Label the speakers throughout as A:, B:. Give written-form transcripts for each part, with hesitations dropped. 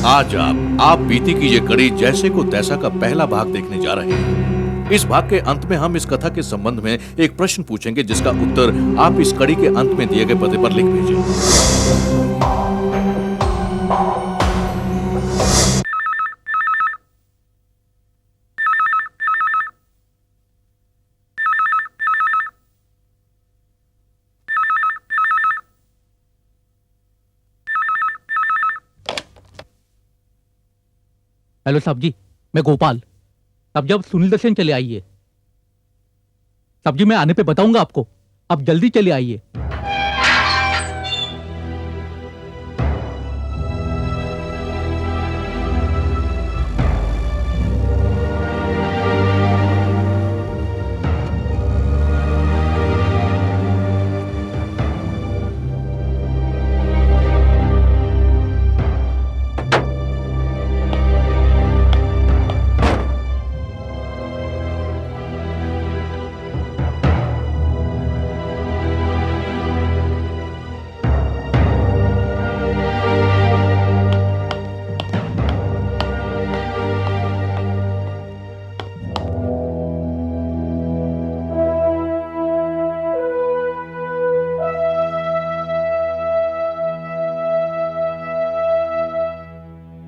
A: आज आप बीती की ये कड़ी जैसे को तैसा का पहला भाग देखने जा रहे हैं। इस भाग के अंत में हम इस कथा के संबंध में एक प्रश्न पूछेंगे जिसका उत्तर आप इस कड़ी के अंत में दिए गए पते पर लिख भेजें।
B: हेलो साहब जी, मैं गोपाल। अब जब सुनील दर्शन चले आइए। साहब जी मैं आने पे बताऊंगा आपको, अब जल्दी चले आइए।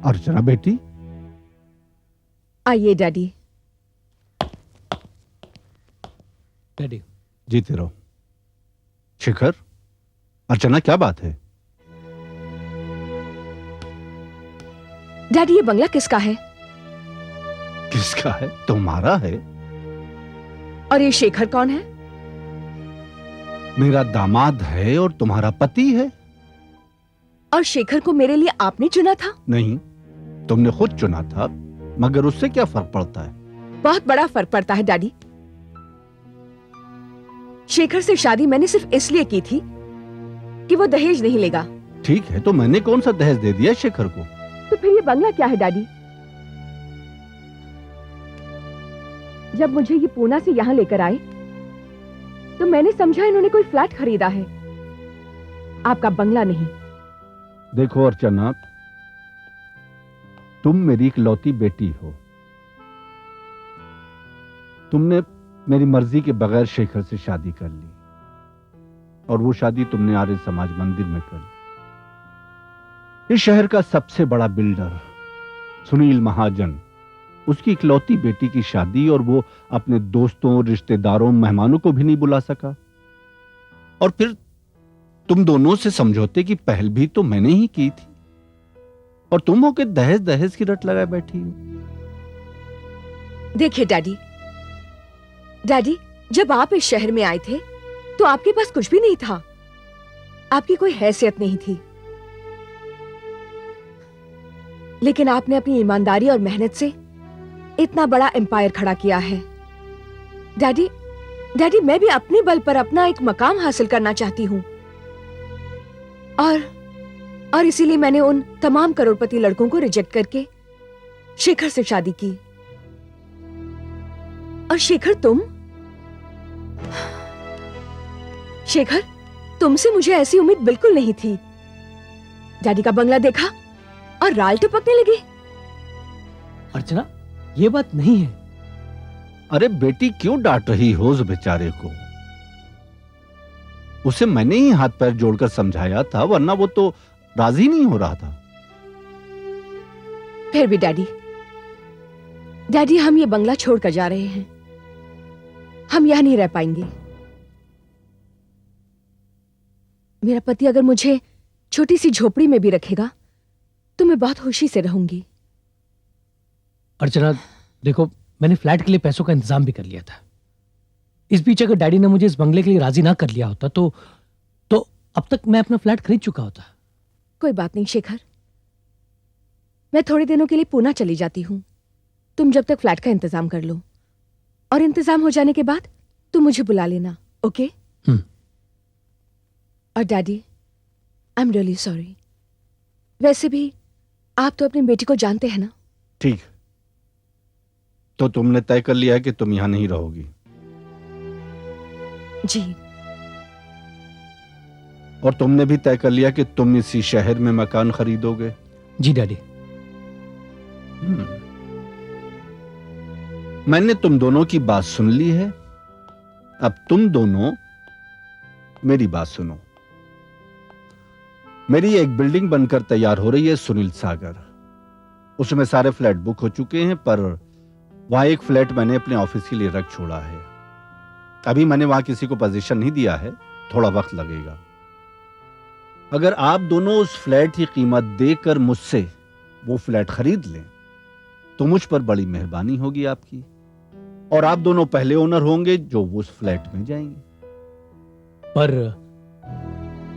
C: अर्चना बेटी,
D: आइए डैडी।
B: डैडी
C: जीते रहो। शिखर, अर्चना क्या बात है?
D: डैडी ये बंगला किसका है?
C: किसका है? तुम्हारा है।
D: और ये शेखर कौन है?
C: मेरा दामाद है और तुम्हारा पति है।
D: और शेखर को मेरे लिए आपने चुना था?
C: नहीं, तुमने खुद चुना था, मगर उससे क्या फर्क पड़ता है?
D: बहुत बड़ा फर्क पड़ता है डैडी। शेखर से शादी मैंने सिर्फ इसलिए की थी कि वो दहेज नहीं लेगा।
C: ठीक है, तो मैंने कौन सा दहेज दे दिया शेखर को?
D: तो फिर ये बंगला क्या है डैडी? जब मुझे ये पूना से यहाँ लेकर आए तो मैंने समझा इन्होंने कोई फ्लैट खरीदा है, आपका बंगला नहीं।
C: देखो अर्चना, तुम मेरी इकलौती बेटी हो। तुमने मेरी मर्जी के बगैर शेखर से शादी कर ली और वो शादी तुमने आर्य समाज मंदिर में कर ली। इस शहर का सबसे बड़ा बिल्डर सुनील महाजन, उसकी इकलौती बेटी की शादी, और वो अपने दोस्तों, रिश्तेदारों, मेहमानों को भी नहीं बुला सका। और फिर तुम दोनों से समझौते की पहल भी तो मैंने ही की थी, और तुम हो के दहेज दहेज की रट लगाए बैठी हो।
D: देखिए डैडी, जब आप इस शहर में आए थे तो आपके पास कुछ भी नहीं था, आपकी कोई हैसियत नहीं थी। लेकिन आपने अपनी ईमानदारी और मेहनत से इतना बड़ा एम्पायर खड़ा किया है। डैडी मैं भी अपने बल पर अपना एक मकाम हासिल करना चाहती हूँ, और इसीलिए मैंने उन तमाम करोड़पति लड़कों को रिजेक्ट करके शेखर से शादी की। और शेखर, तुमसे मुझे ऐसी उम्मीद बिल्कुल नहीं थी। डैडी का बंगला देखा और राल टपकने लगे।
B: अर्चना, ये बात नहीं है।
C: अरे बेटी, क्यों डांट रही हो उस बेचारे को? उसे मैंने ही हाथ पैर जोड़कर समझाया था, वरना वो तो राजी नहीं हो रहा था।
D: फिर भी डैडी, डैडी हम ये बंगला छोड़कर जा रहे हैं। हम यहां नहीं रह पाएंगे। मेरा पति अगर मुझे छोटी सी झोपड़ी में भी रखेगा तो मैं बहुत खुशी से रहूंगी।
E: अर्चना देखो, मैंने फ्लैट के लिए पैसों का इंतजाम भी कर लिया था। इस बीच अगर डैडी ने मुझे इस बंगले के लिए राजी ना कर लिया होता तो अब तक मैं अपना फ्लैट खरीद चुका होता।
D: कोई बात नहीं शेखर, मैं थोड़े दिनों के लिए पूना चली जाती हूँ। तुम जब तक फ्लैट का इंतजाम कर लो, और इंतजाम हो जाने के बाद तुम मुझे बुला लेना, ओके? और daddy, I am really sorry. वैसे भी आप तो अपनी बेटी को जानते हैं ना।
C: ठीक, तो तुमने तय कर लिया है कि तुम यहां नहीं रहोगी?
D: जी।
C: और तुमने भी तय कर लिया कि तुम इसी शहर में मकान खरीदोगे?
E: जी डैडी।
C: मैंने तुम दोनों की बात सुन ली है। अब तुम दोनों मेरी बात सुनो। मेरी एक बिल्डिंग बनकर तैयार हो रही है सुनील सागर। उसमें सारे फ्लैट बुक हो चुके हैं, पर वहां एक फ्लैट मैंने अपने ऑफिस के लिए रख छोड़ा है। अभी मैंने वहां किसी को पोजीशन नहीं दिया है, थोड़ा वक्त लगेगा। अगर आप दोनों उस फ्लैट की कीमत देकर मुझसे वो फ्लैट खरीद लें तो मुझ पर बड़ी मेहरबानी होगी आपकी, और आप दोनों पहले ओनर होंगे जो उस फ्लैट में जाएंगे।
E: पर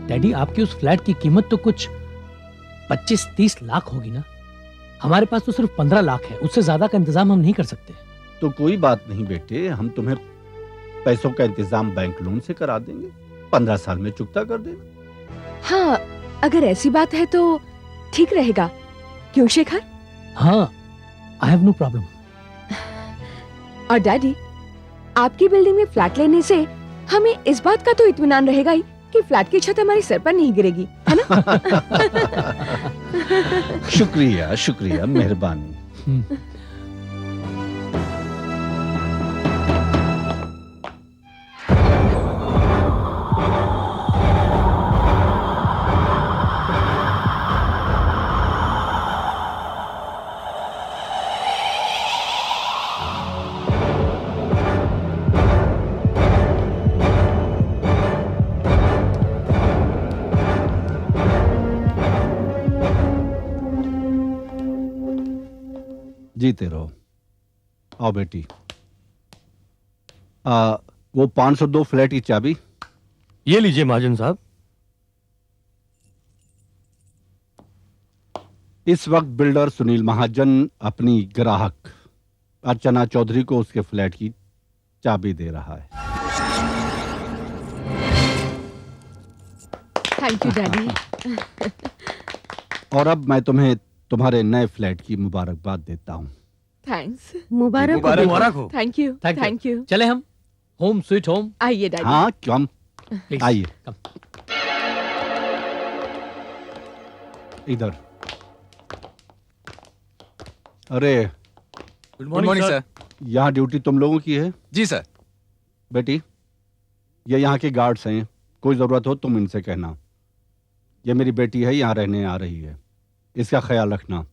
E: डैडी, आपकी उस फ्लैट की कीमत तो कुछ 25-30 लाख होगी ना? हमारे पास तो सिर्फ 15 लाख है, उससे ज्यादा का इंतजाम हम नहीं कर सकते।
C: तो कोई बात नहीं बेटे, हम तुम्हें पैसों का इंतजाम बैंक लोन से करा देंगे, 15 साल में चुकता कर देना।
D: हाँ, अगर ऐसी बात है तो ठीक रहेगा। क्यों शेखर?
E: हाँ, आई हैव नो प्रॉब्लम।
D: और डैडी, आपकी बिल्डिंग में फ्लैट लेने से हमें इस बात का तो इत्मीनान रहेगा ही कि फ्लैट की छत हमारे सर पर नहीं गिरेगी, है ना?
C: शुक्रिया शुक्रिया, मेहरबानी। जीते रहो। आओ बेटी। वो 502 फ्लैट की चाबी
F: ये लीजिए महाजन साहब।
C: इस वक्त बिल्डर सुनील महाजन अपनी ग्राहक अर्चना चौधरी को उसके फ्लैट की चाबी दे रहा है।
D: Thank you daddy.
C: और अब मैं तुम्हें तुम्हारे नए फ्लैट की मुबारकबाद देता हूँ।
D: थैंक्स।
F: मुबारक हो।
D: Thank you, thank you.
E: चले हम होम स्वीट होम।
D: आइए डैडी।
C: हाँ क्यों,
E: Please,
C: आइए
E: come.
C: इधर। अरे
F: गुड मॉर्निंग सर।
C: यहाँ ड्यूटी तुम लोगों की है?
F: जी सर।
C: बेटी, ये यहाँ के गार्ड्स हैं, कोई जरूरत हो तुम इनसे कहना। ये मेरी बेटी है, यहाँ रहने आ रही है, इसका ख्याल रखना।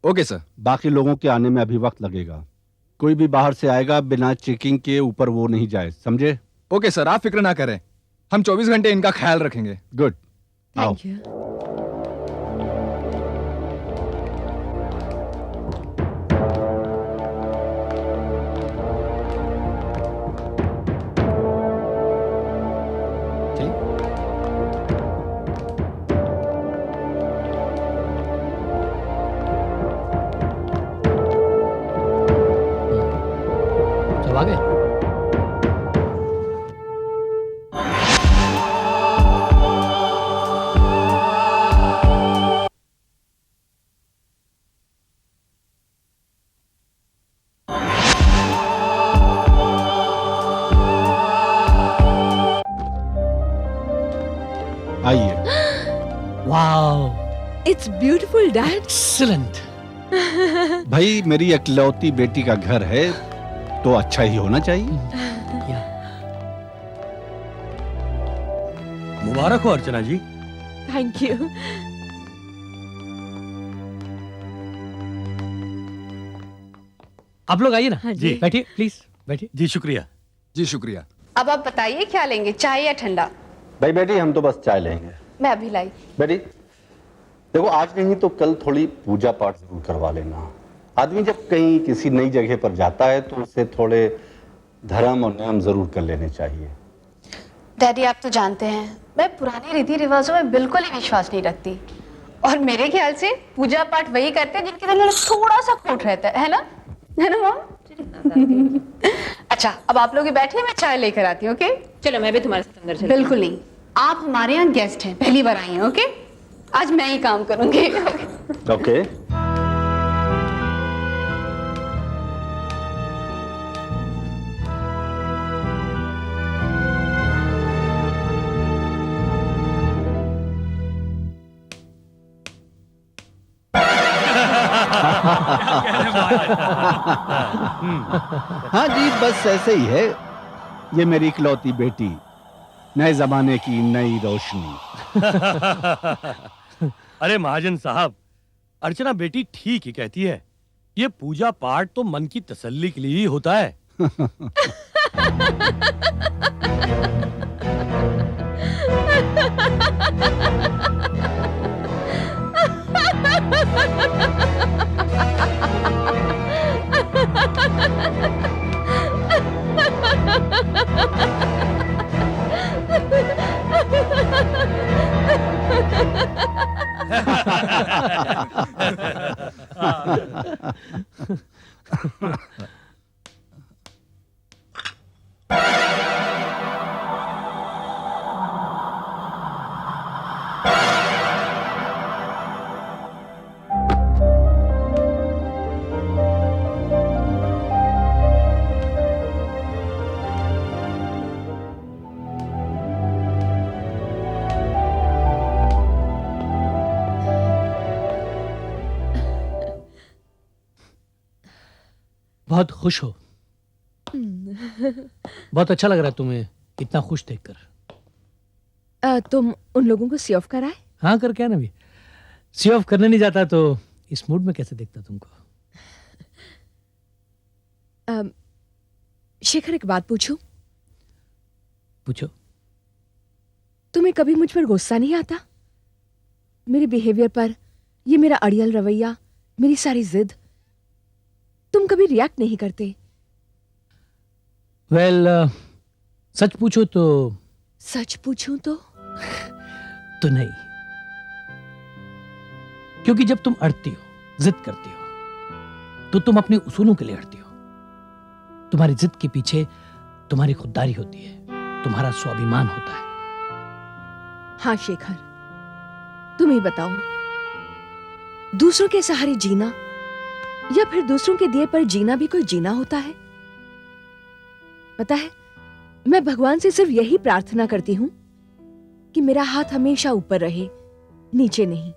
F: Okay sir.
C: बाकी लोगों के आने में अभी वक्त लगेगा। कोई भी बाहर से आएगा बिना चेकिंग के ऊपर वो नहीं जाए, समझे?
F: ओके सर, आप फिक्र ना करें, हम 24 घंटे इनका ख्याल रखेंगे।
C: गुड, आओ।
D: Thank you.
E: सब आ गए?
C: आइए।
E: Wow,
D: it's beautiful dad.
E: Excellent.
C: भाई मेरी इकलौती बेटी का घर है, तो अच्छा ही होना चाहिए।
G: मुबारक हो अर्चना जी।
D: Thank you.
E: आप लोग आइए ना।
D: हाँ जी।
E: बैठिए प्लीज बैठिए।
G: जी शुक्रिया।
F: जी शुक्रिया।
H: अब आप बताइए क्या लेंगे, चाय या ठंडा?
C: भाई बेटी, हम तो बस चाय लेंगे।
H: मैं अभी लाई।
C: बेटी देखो, आज नहीं तो कल थोड़ी पूजा पाठ जरूर करवा लेना। आदमी जब कहीं किसी नई जगह पर जाता है तो उससे थोड़े धर्म और नियम जरूर कर लेने चाहिए।
H: डैडी आप तो जानते हैं मैं पुराने रीति रिवाजों में बिल्कुल ही विश्वास नहीं रखती, और मेरे ख्याल से पूजा पाठ वही करते हैं जिनके दिल में थोड़ा सा खोट रहता है ना मॉम? अच्छा अब आप लोग बैठिए, मैं चाय लेकर आती हूँ। ओके
I: चलो मैं भी तुम्हारे साथ अंदर चलती हूँ।
H: बिल्कुल नहीं, आप हमारे यहाँ गेस्ट हैं, पहली बार आई हैं। ओके आज मैं ही काम करूंगी।
C: ओके। हाँ जी, बस ऐसे ही है। ये मेरी इकलौती बेटी, नए जमाने की नई रोशनी।
G: अरे महाजन साहब, अर्चना बेटी ठीक ही कहती है। ये पूजा पाठ तो मन की तसल्ली के लिए ही होता है।
E: बहुत खुश हो। बहुत अच्छा लग रहा है तुम्हें इतना खुश देखकर।
D: तुम उन लोगों को सी ऑफ कराए?
E: हाँ कर क्या ना भी। सी ऑफ करने नहीं जाता तो इस मूड में कैसे देखता तुमको।
D: शेखर, एक बात पूछूं?
E: पूछो।
D: तुम्हें कभी मुझ पर गुस्सा नहीं आता? मेरे बिहेवियर पर, ये मेरा अड़ियल रवैया, मेरी सारी जिद, तुम कभी रिएक्ट नहीं करते।
E: वेल सच पूछो तो।
D: सच पूछूं तो
E: नहीं, क्योंकि जब तुम अड़ती हो, जिद करती हो, तो तुम अपने उसूलों के लिए अड़ती हो। तुम्हारी जिद के पीछे तुम्हारी खुददारी होती है, तुम्हारा स्वाभिमान होता है।
D: हाँ शेखर, तुम ही बताओ, दूसरों के सहारे जीना या फिर दूसरों के दिए पर जीना भी कोई जीना होता है? पता है, मैं भगवान से सिर्फ यही प्रार्थना करती हूं कि मेरा हाथ हमेशा ऊपर रहे, नीचे नहीं।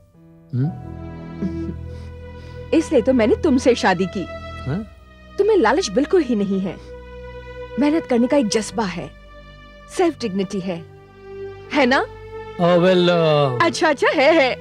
D: इसलिए तो मैंने तुमसे शादी की। तुम्हें लालच बिल्कुल ही नहीं है, मेहनत करने का एक जज्बा है, सेल्फ डिग्निटी है ना?
E: वेल
D: अच्छा है।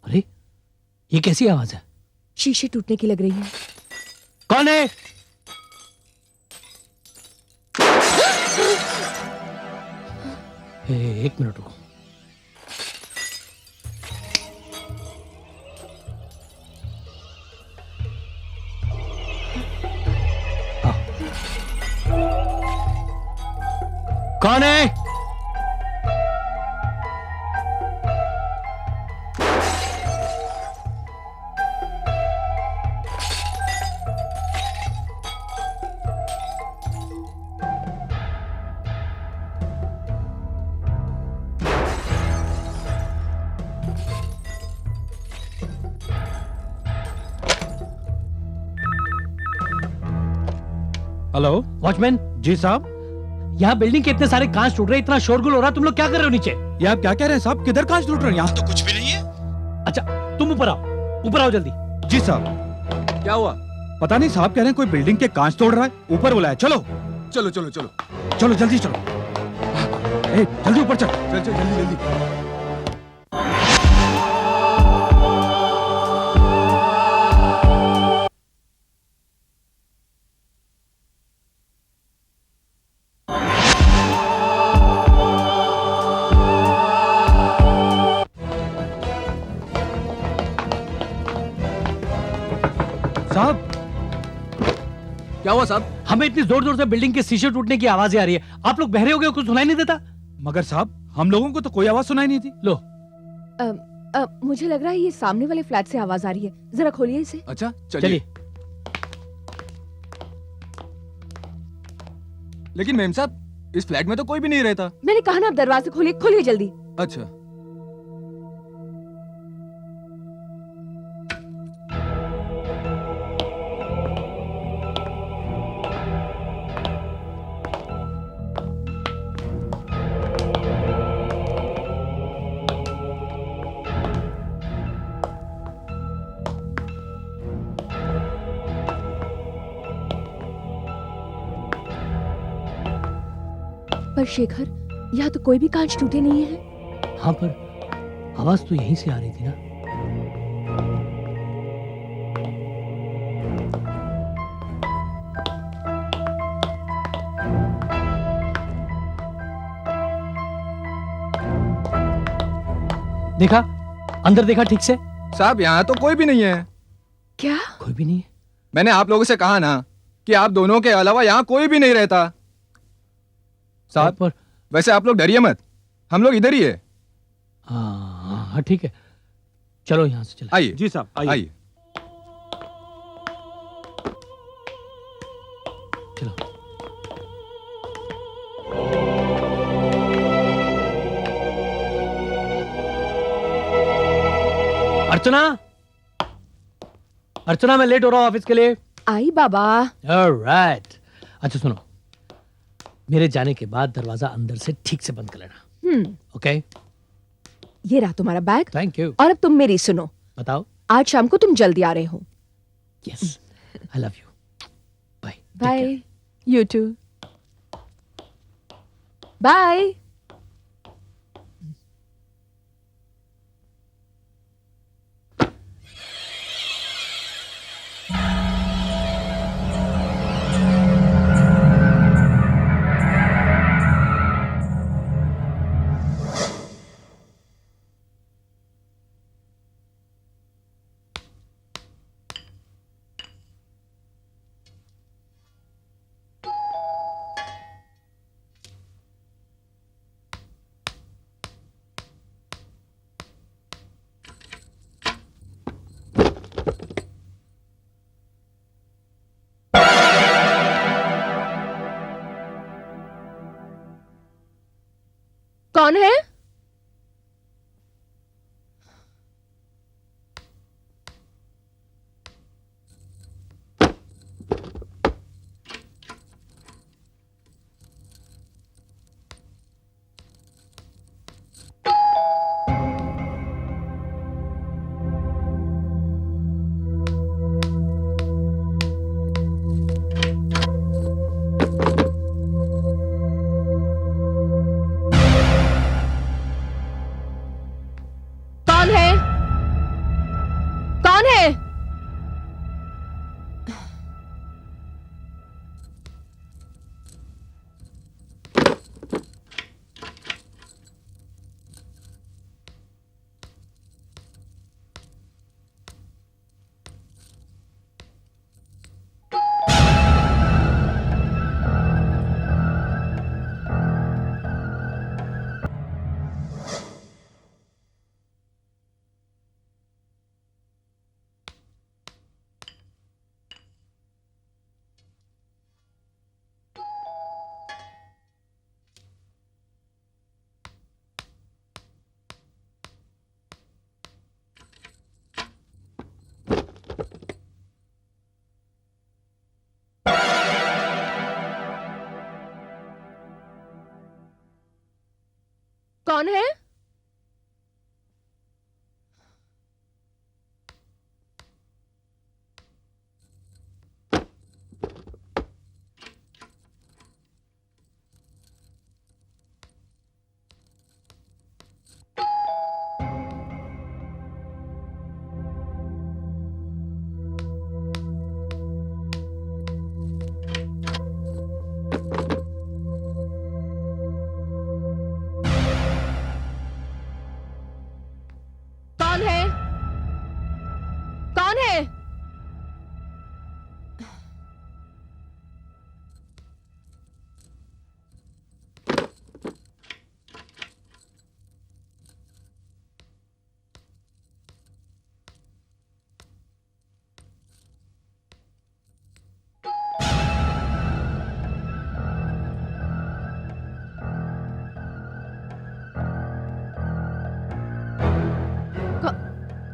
E: अरे ये कैसी आवाज है?
D: शीशे टूटने की लग रही है।
E: कौन है? एक मिनट रुको। हाँ। कौन है?
F: हेलो।
E: वॉचमैन,
F: जी साहब।
E: यहाँ बिल्डिंग के इतने सारे कांच टूट रहे, इतना शोरगुल हो रहा, तुम लोग क्या कर रहे हो नीचे?
F: ये आप क्या कह रहे हैं साहब? किधर कांच टूट रहे हैं? यहाँ तो कुछ भी नहीं है।
E: अच्छा, तुम ऊपर आओ जल्दी।
F: जी साहब। क्या हुआ? पता नहीं, साहब कह रहे हैं कोई बिल्डिंग के कांच तोड़ रहा है, ऊपर बुलाया। चलो चलो चलो चलो चलो जल्दी चलो। ए, जल्दी ऊपर चल चल चल जल्दी जल्दी। साहब,
E: क्या हुआ साहब? हमें इतनी जोर जोर से बिल्डिंग के शीशे टूटने की आवाजें आ रही है। आप लोग बहरे हो गए, कुछ सुनाई नहीं देता?
F: मगर साहब हम लोगों को तो कोई आवाज सुनाई नहीं थी।
E: लो,
D: मुझे लग रहा है ये सामने वाले फ्लैट से आवाज आ रही है, जरा खोलिए इसे।
F: अच्छा
E: चलिए।
F: लेकिन मेम साहब, इस फ्लैट में तो कोई भी नहीं रहता।
D: मैंने कहा ना, आप दरवाजे खोलिए, खोलिए जल्दी।
F: अच्छा।
D: पर शेखर, यहाँ तो कोई भी कांच टूटे नहीं है।
E: हाँ, पर आवाज तो यहीं से आ रही थी ना। देखा? अंदर देखा ठीक से?
F: साहब यहाँ तो कोई भी नहीं है।
D: क्या?
E: कोई भी नहीं है।
F: मैंने आप लोगों से कहा ना कि आप दोनों के अलावा यहाँ कोई भी नहीं रहता। साहब,
E: पर
F: वैसे आप लोग डरिए मत, हम लोग इधर ही है।
E: हाँ ठीक है, चलो यहाँ से चलो।
F: आइए।
G: जी साहब,
F: आइए।
E: चलो। अर्चना, अर्चना, मैं लेट हो रहा हूँ ऑफिस के लिए।
D: आई बाबा।
E: ऑलराइट। अच्छा सुनो, मेरे जाने के बाद दरवाजा अंदर से ठीक से बंद कर लेना। ओके?
D: ये रहा तुम्हारा बैग।
E: Thank you.
D: और अब तुम मेरी सुनो,
E: बताओ।
D: आज शाम को तुम जल्दी आ रहे हो।
E: Yes, I love you. Bye.
D: Bye. You too. Bye.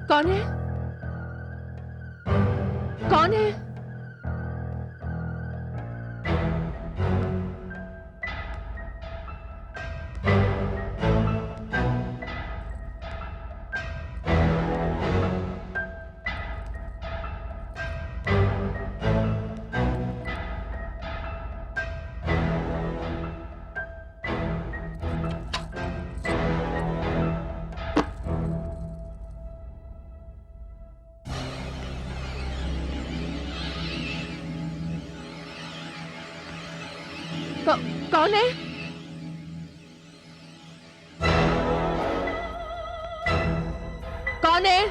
D: कौन है? कौन है? कौन है? कौन है?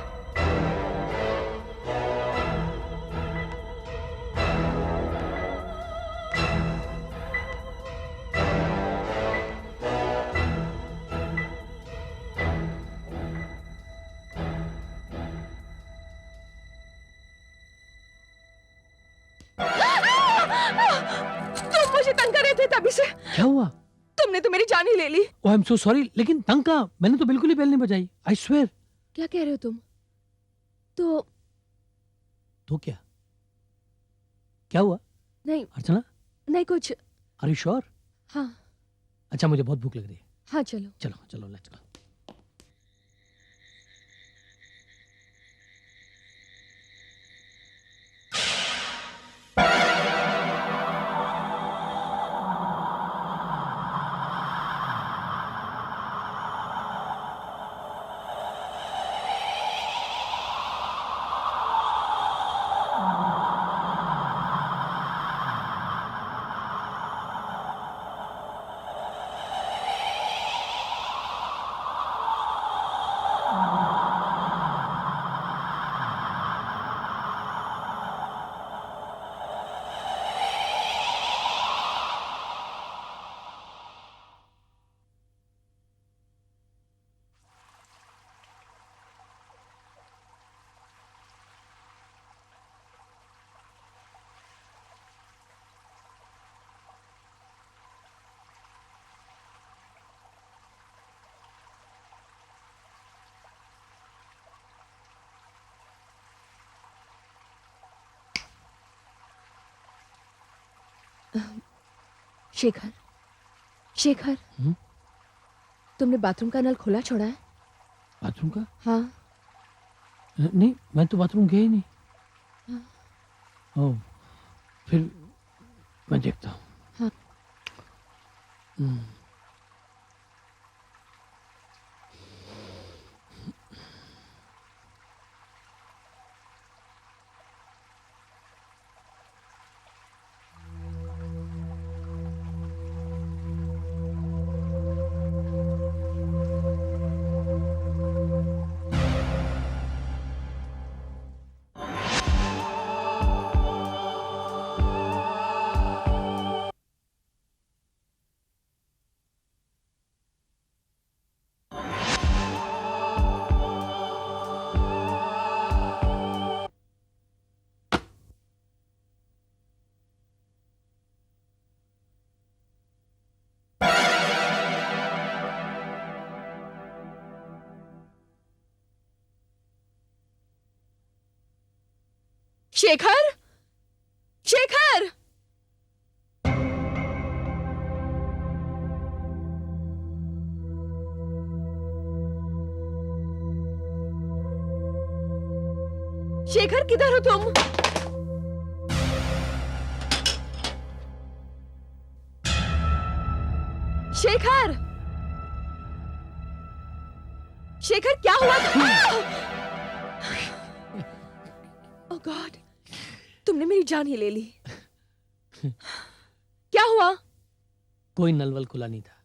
D: तुम मुझे तंग कर रहे थे तभी से।
E: क्या हुआ?
D: तुमने तो मेरी जान ही ले ली।
E: ओह आई एम सो सॉरी, लेकिन तंग कहाँ? मैंने तो बिल्कुल ही बेल नहीं बजाई, आई स्वेयर।
D: क्या कह रहे हो तुम? तो
E: क्या? क्या हुआ?
D: नहीं
E: अर्चना,
D: नहीं कुछ।
E: Are you sure?
D: हाँ
E: अच्छा, मुझे बहुत भूख लग रही है।
D: हाँ चलो।
E: चलो चलो ले चलो।
D: शेखर, शेखर, तुमने बाथरूम का नल खोला छोड़ा है?
E: बाथरूम का?
D: हाँ।
E: नहीं, मैं तो बाथरूम गया ही नहीं। ओह, फिर मैं देखता हूँ।
D: हाँ। शेखर, शेखर, शेखर किधर हो तुम? शेखर, शेखर क्या हुआ? ओह गॉड, तुमने मेरी जान ही ले ली। क्या हुआ?
E: कोई नलवल खुला नहीं था।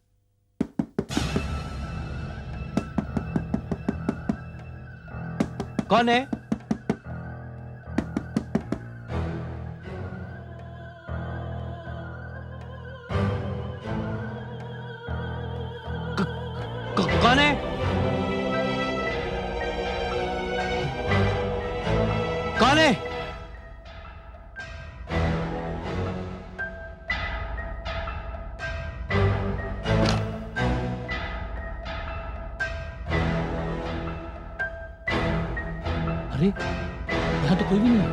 E: कौन है? कौन है? कौन है? अरे यहाँ तो कोई भी नहीं है।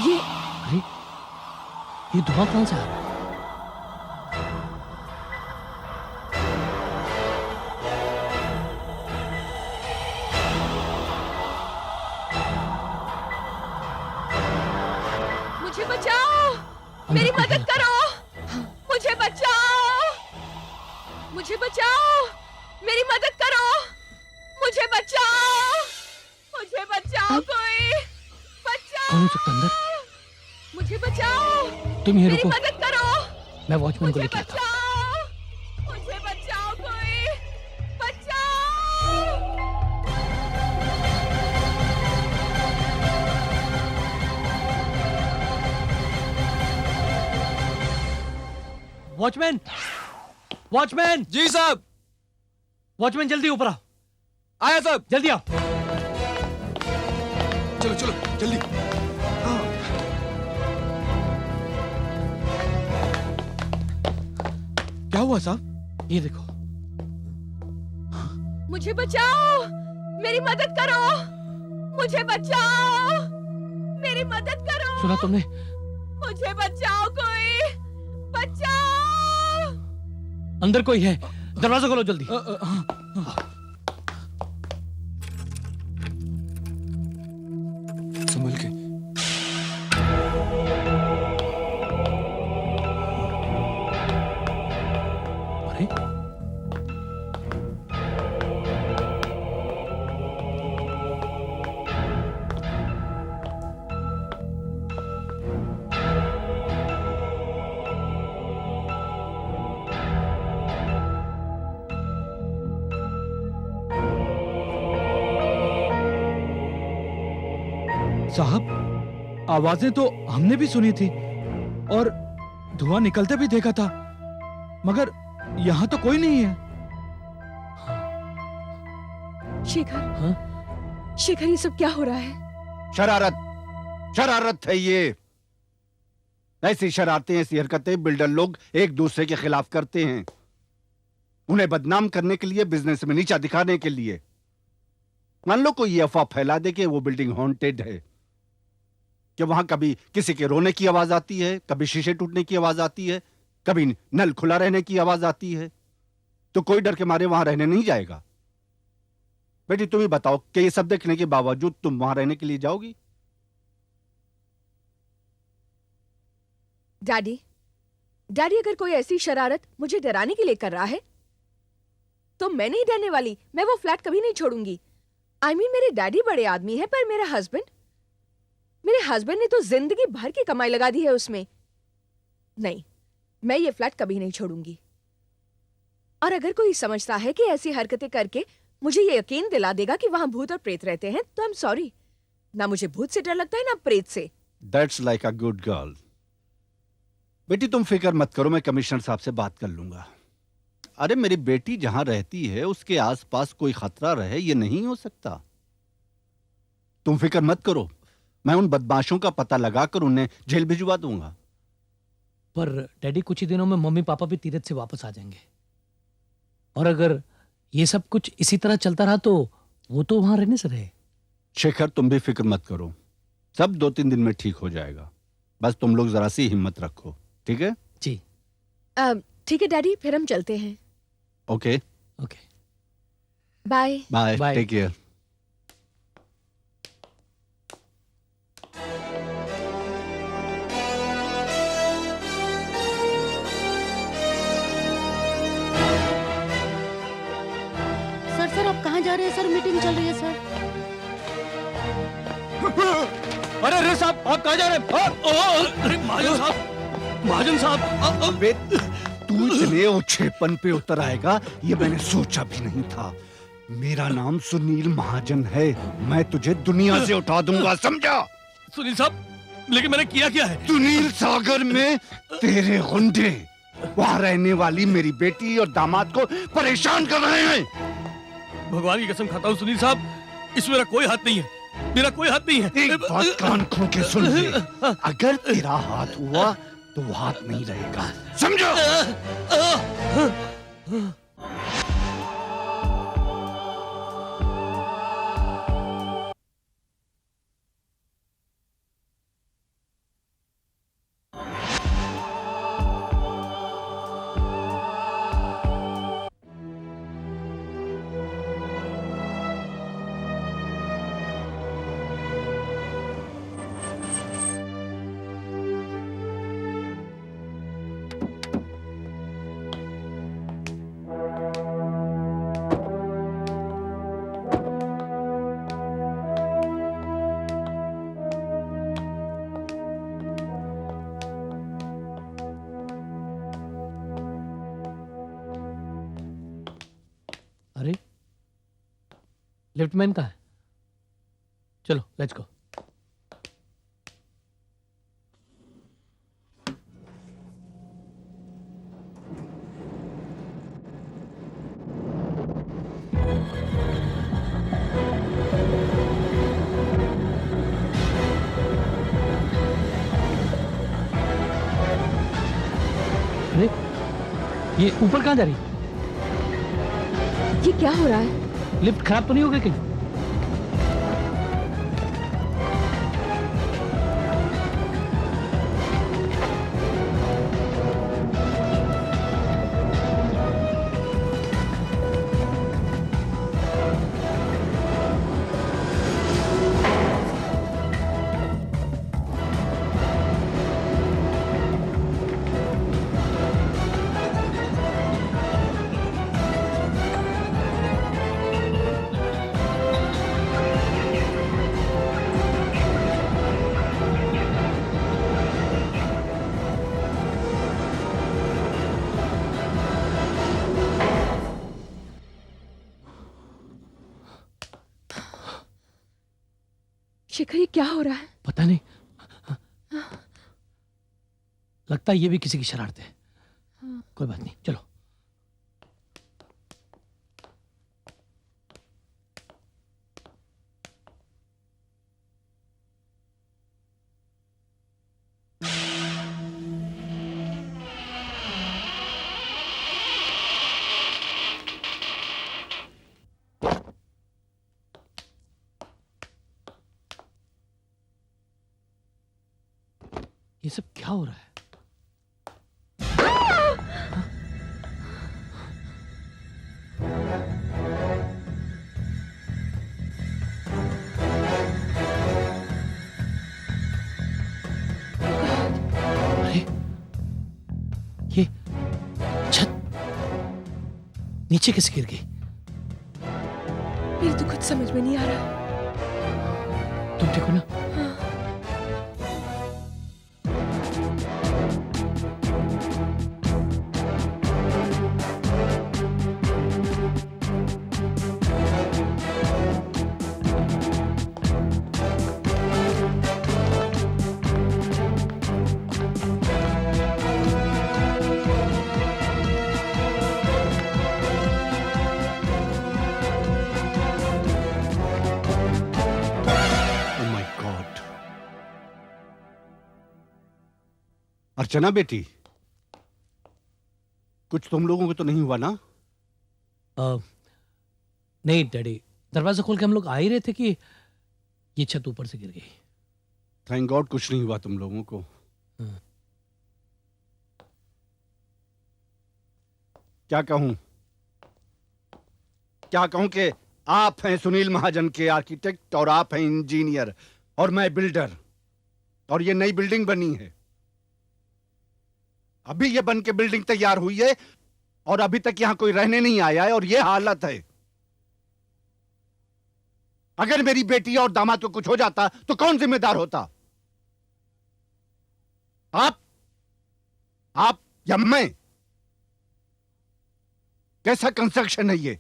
D: ये
E: अरे ये धुआं कहाँ से आ रहा है?
D: मुझे बचाओ, मेरी
E: अंदर कोई
D: मदद
E: है।
D: करो, मुझे बचाओ, मुझे बचाओ, मेरी मदद करो, मुझे बचाओ, मुझे बचाओ, कोई बचाओ,
E: कौन हो सकता है अंदर?
D: मुझे बचाओ,
E: तुम यहीं
D: मेरी
E: रुको,
D: मदद करो,
E: मैं वॉचमैन को
D: मुझे
E: लेके आता हूँ।
D: बचाओ, मुझे बचाओ, कोई बचाओ।
E: वॉचमैन, वॉचमैन,
F: जी साहब।
E: वॉचमैन जल्दी ऊपर आओ,
F: आया साहब।
E: जल्दी आओ।
F: चलो चलो जल्दी। हाँ। क्या हुआ साहब?
E: ये देखो,
D: मुझे बचाओ, मेरी मदद करो, मुझे बचाओ, मेरी मदद करो,
E: सुना तुमने?
D: मुझे बचाओ, कोई बचाओ।
E: अंदर कोई है, दरवाजा खोलो जल्दी।
F: संभल के।
E: अरे
F: साहब आवाजें तो हमने भी सुनी थी और धुआं निकलते भी देखा था, मगर यहाँ तो कोई नहीं है।
D: शेखर,
E: हाँ?
D: शेखर, ये सब क्या हो रहा है?
C: शरारत, शरारत है ये। ऐसी शरारतें, ऐसी हरकतें बिल्डर लोग एक दूसरे के खिलाफ करते हैं, उन्हें बदनाम करने के लिए, बिजनेस में नीचा दिखाने के लिए। मान लो कोई ये अफवाह फैला दे कि वो बिल्डिंग हॉन्टेड है, कि वहां कभी किसी के रोने की आवाज आती है, कभी शीशे टूटने की आवाज आती है, कभी नल खुला रहने की आवाज आती है, तो कोई डर के मारे वहां रहने नहीं जाएगा। बेटी तुम ही बताओ कि ये सब देखने के बावजूद तुम वहां रहने के लिए जाओगी?
D: डैडी, डैडी, अगर कोई ऐसी शरारत मुझे डराने के लिए कर रहा है तो मैं नहीं डरने वाली। मैं वो फ्लैट कभी नहीं छोड़ूंगी। I mean, मेरे डैडी बड़े आदमी हैं, पर मेरे हस्बैंड ने तो जिंदगी भर की कमाई लगा दी है उसमें। नहीं, मैं ये फ्लैट कभी नहीं छोड़ूंगी। और अगर कोई समझता है कि ऐसी हरकतें करके मुझे ये यकीन दिला देगा कि वहां भूत और प्रेत रहते हैं, तो आई एम सॉरी। ना मुझे भूत से डर लगता है, ना प्रेत से।
C: That's like a good girl. बेटी तुम फिक्र मत करो, मैं कमिश्नर साहब से बात कर लूंगा। अरे मेरी बेटी जहां रहती है उसके आसपास कोई खतरा रहे, ये नहीं हो सकता। तुम फिक्र मत करो, मैं उन बदमाशों का पता लगाकर उन्हें जेल भिजवा दूंगा।
E: पर डैडी, कुछ ही दिनों में मम्मी पापा भी तीरथ से वापस आ जाएंगे, और अगर ये सब कुछ इसी तरह चलता रहा तो वो तो वहां रहने से रहे।
C: शेखर तुम भी फिक्र मत करो, सब 2-3 दिन में ठीक हो जाएगा। बस तुम लोग जरा सी हिम्मत रखो, ठीक है?
E: जी
D: ठीक है डैडी, फिर हम चलते हैं।
C: Okay,
E: okay,
D: bye.
C: Bye,
E: Bye.
C: Take care.
I: Sir आप कहाँ जा रहे हैं? सर मीटिंग चल रही है सर।
F: अरे अरे साहब, आप कहाँ जा रहे हैं?
G: अरे महाजन साहब, महाजन साहब,
C: अबे तू इतने ओछेपन पे उतर आएगा ये मैंने सोचा भी नहीं था। मेरा नाम सुनील महाजन है, मैं तुझे दुनिया से उठा दूंगा, समझा?
G: सुनील साहब, लेकिन मैंने किया क्या है?
C: सुनील सागर में तेरे गुंडे वहां रहने वाली मेरी बेटी और दामाद को परेशान कर रहे हैं।
G: भगवान की कसम खाता हूँ सुनील साहब, इसमें मेरा कोई हाथ नहीं है। मेरा कोई हाथ नहीं है।
C: एक बात कान खोल के सुन ले, अगर तेरा हाथ हुआ तो वो हाथ नहीं रहेगा, समझो?
E: अरे लिफ्टमैन कहाँ है? चलो लेट्स गो। अरे ये ऊपर कहाँ जा रही है?
D: ये क्या हो रहा है?
E: लिफ्ट खराब तो नहीं हो गई कहीं?
D: शिखर, ये क्या हो रहा है?
E: पता नहीं, लगता है ये भी किसी की शरारत है। कोई बात नहीं, चलो। ये सब क्या हो रहा है? अरे ये छत नीचे कैसे गिर गई?
D: मेरी तो कुछ समझ में नहीं आ रहा।
E: तुम देखो ना।
C: अर्चना बेटी, कुछ तुम लोगों को तो नहीं हुआ ना?
E: नहीं डैडी, दरवाजा खोल के हम लोग आ ही रहे थे कि ये छत ऊपर से गिर गई।
C: थैंक गॉड कुछ नहीं हुआ तुम लोगों को। क्या कहूं कि आप हैं सुनील महाजन के आर्किटेक्ट और आप हैं इंजीनियर और मैं बिल्डर, और ये नई बिल्डिंग बनी है। अभी ये बन के बिल्डिंग तैयार हुई है और अभी तक यहां कोई रहने नहीं आया है, और ये हालत है। अगर मेरी बेटी और दामाद को कुछ हो जाता तो कौन जिम्मेदार होता? आप या मैं? कैसा कंस्ट्रक्शन है ये?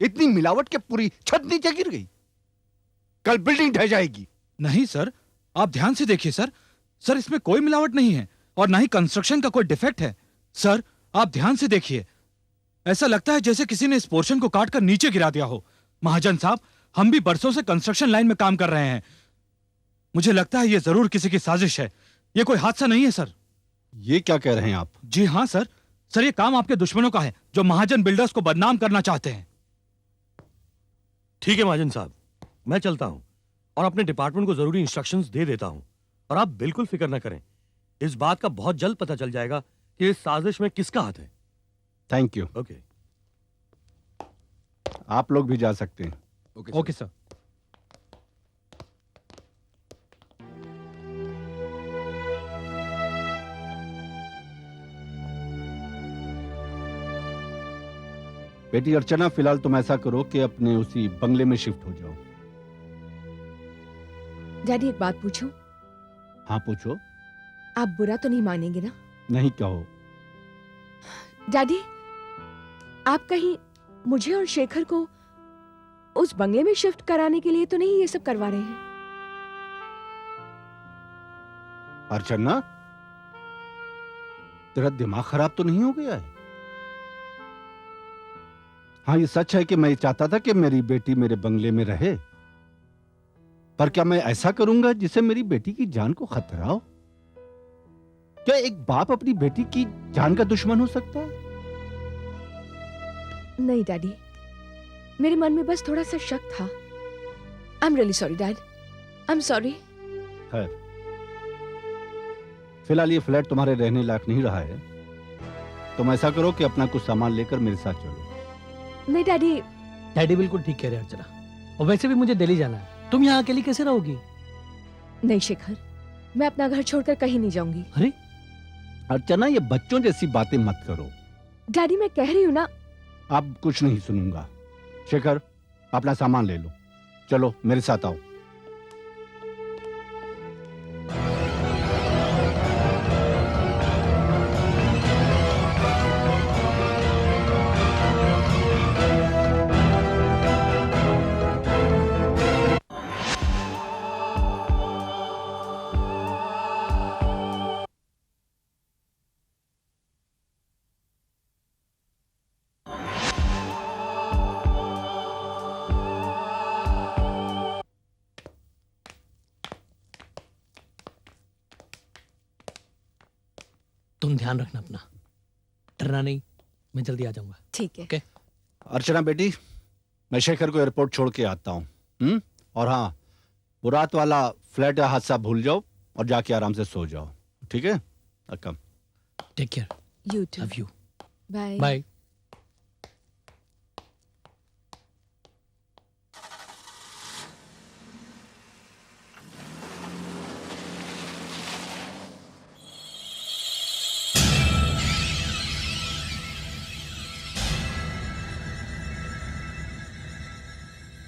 C: इतनी मिलावट के पूरी छत नीचे गिर गई। कल बिल्डिंग ढह जाएगी।
F: नहीं सर, आप ध्यान से देखिए सर। सर इसमें कोई मिलावट नहीं है और ना ही कंस्ट्रक्शन का कोई डिफेक्ट है। सर आप ध्यान से देखिए, ऐसा लगता है जैसे किसी ने इस पोर्शन को काटकर नीचे गिरा दिया हो। महाजन साहब, हम भी बरसों से कंस्ट्रक्शन लाइन में काम कर रहे हैं। मुझे लगता है ये जरूर किसी की साजिश है। ये कोई हादसा नहीं है सर।
C: ये क्या कह रहे हैं आप?
F: जी हाँ सर। सर, ये काम आपके दुश्मनों का है जो महाजन बिल्डर्स को बदनाम करना चाहते हैं।
G: ठीक है महाजन साहब, मैं चलता हूं और अपने डिपार्टमेंट को जरूरी इंस्ट्रक्शंस दे देता हूं। और आप बिल्कुल फिक्र ना करें, इस बात का बहुत जल्द पता चल जाएगा कि इस साजिश में किसका हाथ है।
C: Thank you.
G: ओके।
C: आप लोग भी जा सकते हैं।
F: Okay sir.
C: बेटी अर्चना, फिलहाल तुम ऐसा करो कि अपने उसी बंगले में शिफ्ट हो जाओ।
D: डैडी एक बात पूछूं?
C: हाँ पूछो।
D: आप बुरा तो नहीं मानेंगे ना?
C: नहीं कहो।
D: डैडी, आप कहीं मुझे और शेखर को उस बंगले में शिफ्ट कराने के लिए तो नहीं ये सब करवा रहे हैं?
C: अर्चना, तेरा दिमाग खराब तो नहीं हो गया है? हाँ, ये सच है कि मैं चाहता था कि मेरी बेटी मेरे बंगले में रहे, पर क्या मैं ऐसा करूंगा जिससे मेरी बेटी की जान को खतरा हो? क्या एक बाप अपनी बेटी की जान का दुश्मन हो सकता है?
D: नहीं डैडी, मेरे मन में बस थोड़ा सा शक था। I am really sorry dad, I am sorry.
C: खैर, फिलहाल ये फ्लैट तुम्हारे रहने लायक नहीं रहा है। तुम ऐसा करो कि अपना कुछ सामान लेकर मेरे साथ चलो।
D: नहीं डैडी।
E: डैडी बिल्कुल ठीक कह रहे हैं अर्चना, और वैसे भी मुझे दिल्ली जाना है। तुम यहाँ अकेली कैसे रहोगी?
D: नहीं शेखर, मैं अपना घर छोड़कर कहीं नहीं जाऊंगी।
E: अरे
C: अर्चना, ये बच्चों जैसी बातें मत करो।
D: डैडी मैं कह रही हूँ ना।
C: अब कुछ नहीं सुनूंगा। शेखर, अपना सामान ले लो, चलो मेरे साथ आओ।
E: तुम ध्यान रखना अपना, डरना नहीं। मैं जल्दी आ जाऊंगा।
D: ठीक है।
E: ओके।
C: अर्चना बेटी, मैं शेखर को एयरपोर्ट छोड़ के आता हूँ। और हाँ, वो रात वाला फ्लैट या हादसा भूल जाओ और जाके आराम से सो जाओ, ठीक है? कम।
E: Take care.
D: You too.
E: Love you.
D: Bye.
E: Bye.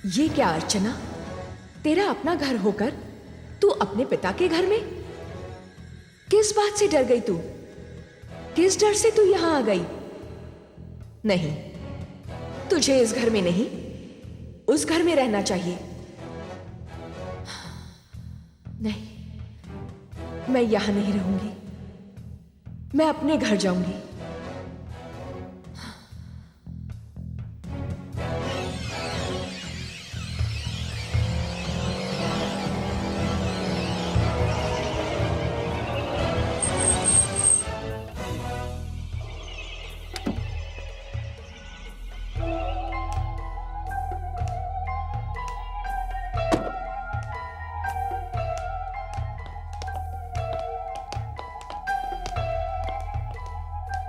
D: ये क्या अर्चना, तेरा अपना घर होकर तू अपने पिता के घर में? किस बात से डर गई तू? किस डर से तू यहां आ गई? नहीं, तुझे इस घर में नहीं, उस घर में रहना चाहिए। नहीं, मैं यहां नहीं रहूंगी, मैं अपने घर जाऊंगी।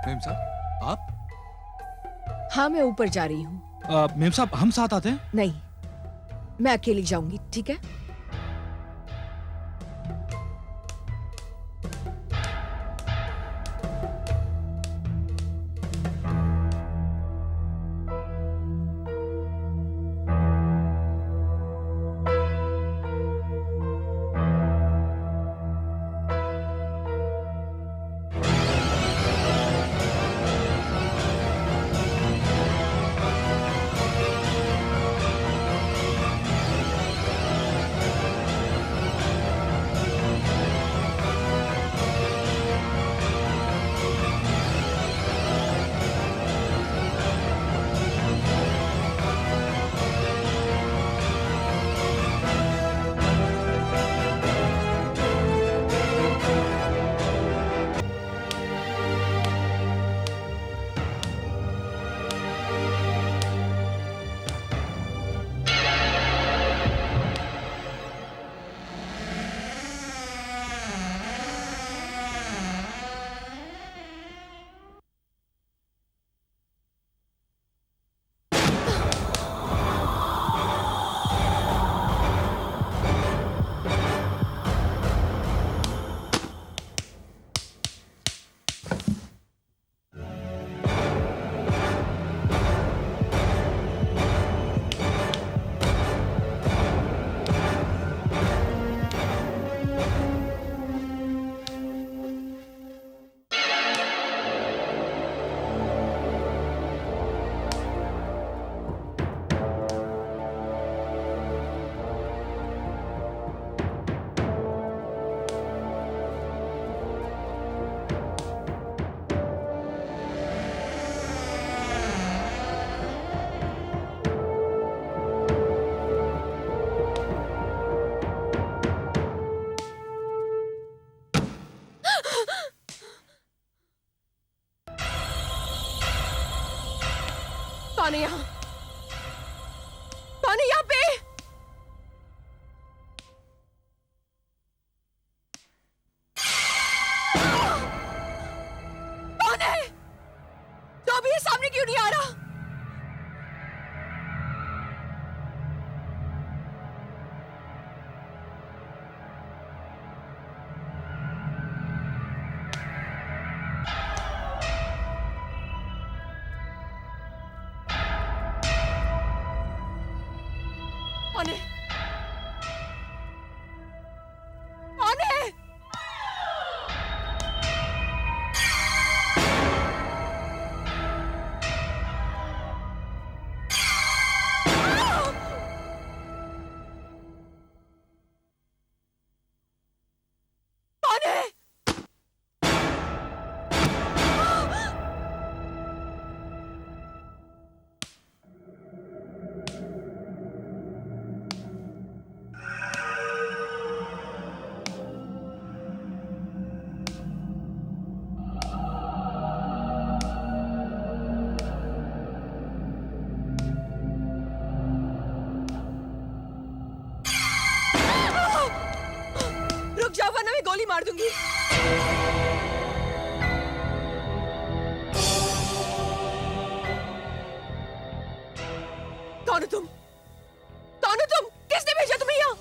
F: मेम साहब, आप?
D: हाँ, मैं ऊपर जा रही हूँ।
F: मेम साहब, हम साथ आते हैं?
D: नहीं, मैं अकेली जाऊंगी, ठीक है? कौन है यहाँ? कौन है यहाँ पे? कौन है? तो अभी ये सामने क्यों नहीं आ रहा? कौन है? कौन है? कौन है? रुक जाओ वरना मैं गोली मार दूंगी। कौन हो तुम? कौन हो तुम? किसने भेजा तुम्हें यहाँ?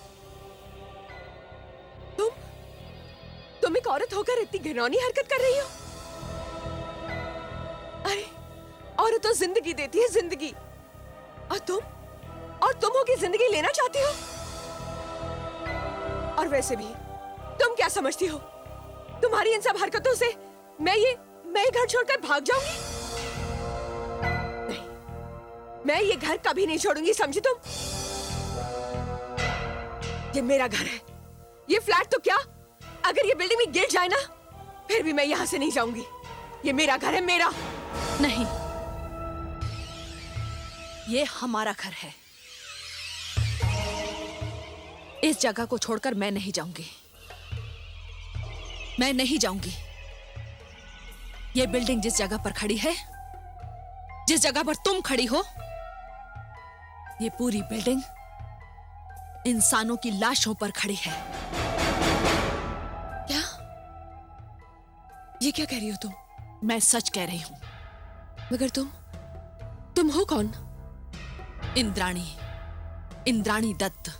D: तुम एक औरत होकर इतनी घिनौनी हरकत कर रही हो? अरे औरत तो जिंदगी देती है, जिंदगी। और तुम होगी जिंदगी लेना चाहती हो? और वैसे भी तुम क्या समझती हो? तुम्हारी इन सब हरकतों से मैं ये घर छोड़कर भाग जाऊंगी? नहीं, मैं ये घर कभी नहीं छोड़ूंगी, समझी तुम? ये मेरा घर है, ये फ्लैट तो क्या, अगर ये बिल्डिंग में गिर जाए ना, फिर भी मैं यहां से नहीं जाऊंगी। ये मेरा घर है, मेरा।
J: नहीं, ये हमारा घर है। इस जगह को छोड़कर मैं नहीं जाऊंगी, मैं नहीं जाऊंगी। ये बिल्डिंग जिस जगह पर खड़ी है, जिस जगह पर तुम खड़ी हो, ये पूरी बिल्डिंग इंसानों की लाशों पर खड़ी है।
D: क्या? ये क्या कह रही हो तुम?
J: मैं सच कह रही हूं।
D: मगर तुम हो कौन?
J: इंद्राणी दत्त।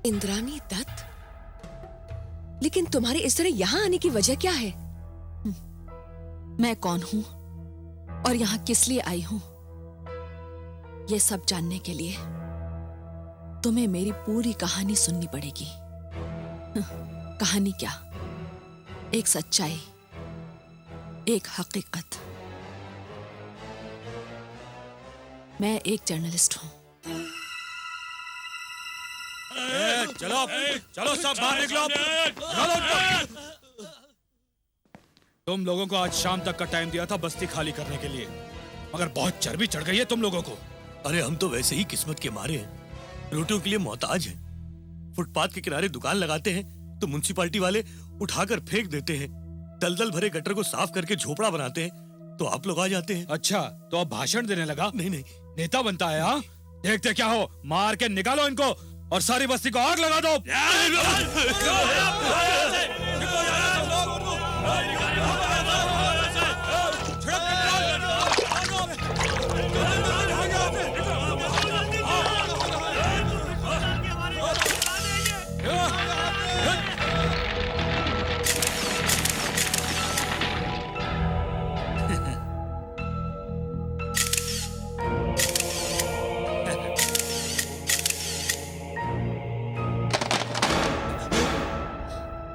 D: इंद्राणी दत्त? लेकिन तुम्हारे इस तरह यहां आने की वजह क्या है?
J: मैं कौन हूं और यहां किस लिए आई हूं, यह सब जानने के लिए तुम्हें मेरी पूरी कहानी सुननी पड़ेगी। कहानी क्या, एक सच्चाई, एक हकीकत। मैं एक जर्नलिस्ट हूं।
F: चलो चलो सब बाहर निकलो। तुम लोगों को आज शाम तक का टाइम दिया था बस्ती खाली करने के लिए, मगर बहुत चर्बी चढ़ गई है तुम लोगों को।
G: अरे हम तो वैसे ही किस्मत के मारे हैं, रोटियों के लिए मोहताज हैं। फुटपाथ के किनारे दुकान लगाते हैं तो म्युनिसिपैलिटी वाले उठाकर फेंक देते हैं। दलदल भरे गटर को साफ करके झोपड़ा बनाते हैं तो आप लोग आ जाते हैं।
F: अच्छा, तो अब भाषण देने लगा?
G: नहीं,
F: नेता बनता है। हाँ, देखते क्या हो, मार के निकालो इनको और सारी बस्ती को आग लगा दो।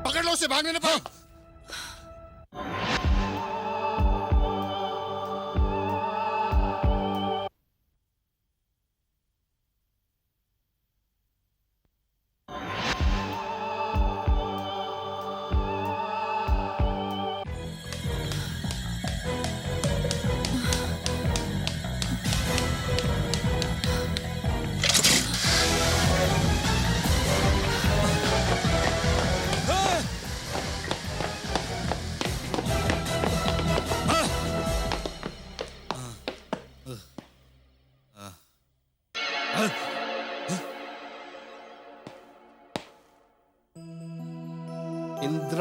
K: पकड़ लो उसे, भागने न पाओ।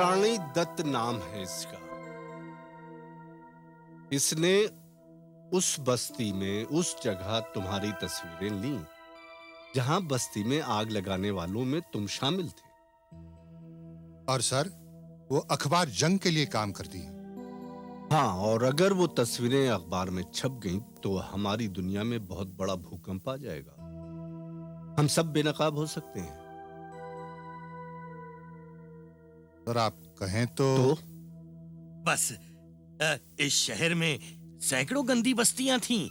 K: इंद्राणी दत्त नाम है इसका। इसने उस बस्ती में उस जगह तुम्हारी तस्वीरें ली जहां बस्ती में आग लगाने वालों में तुम शामिल थे।
L: और सर, वो अखबार जंग के लिए काम करती है।
K: हाँ, और अगर वो तस्वीरें अखबार में छप गईं तो हमारी दुनिया में बहुत बड़ा भूकंप आ जाएगा। हम सब बेनकाब हो सकते हैं।
L: सर आप कहें तो
G: बस इस शहर में सैकड़ों गंदी बस्तियां थीं,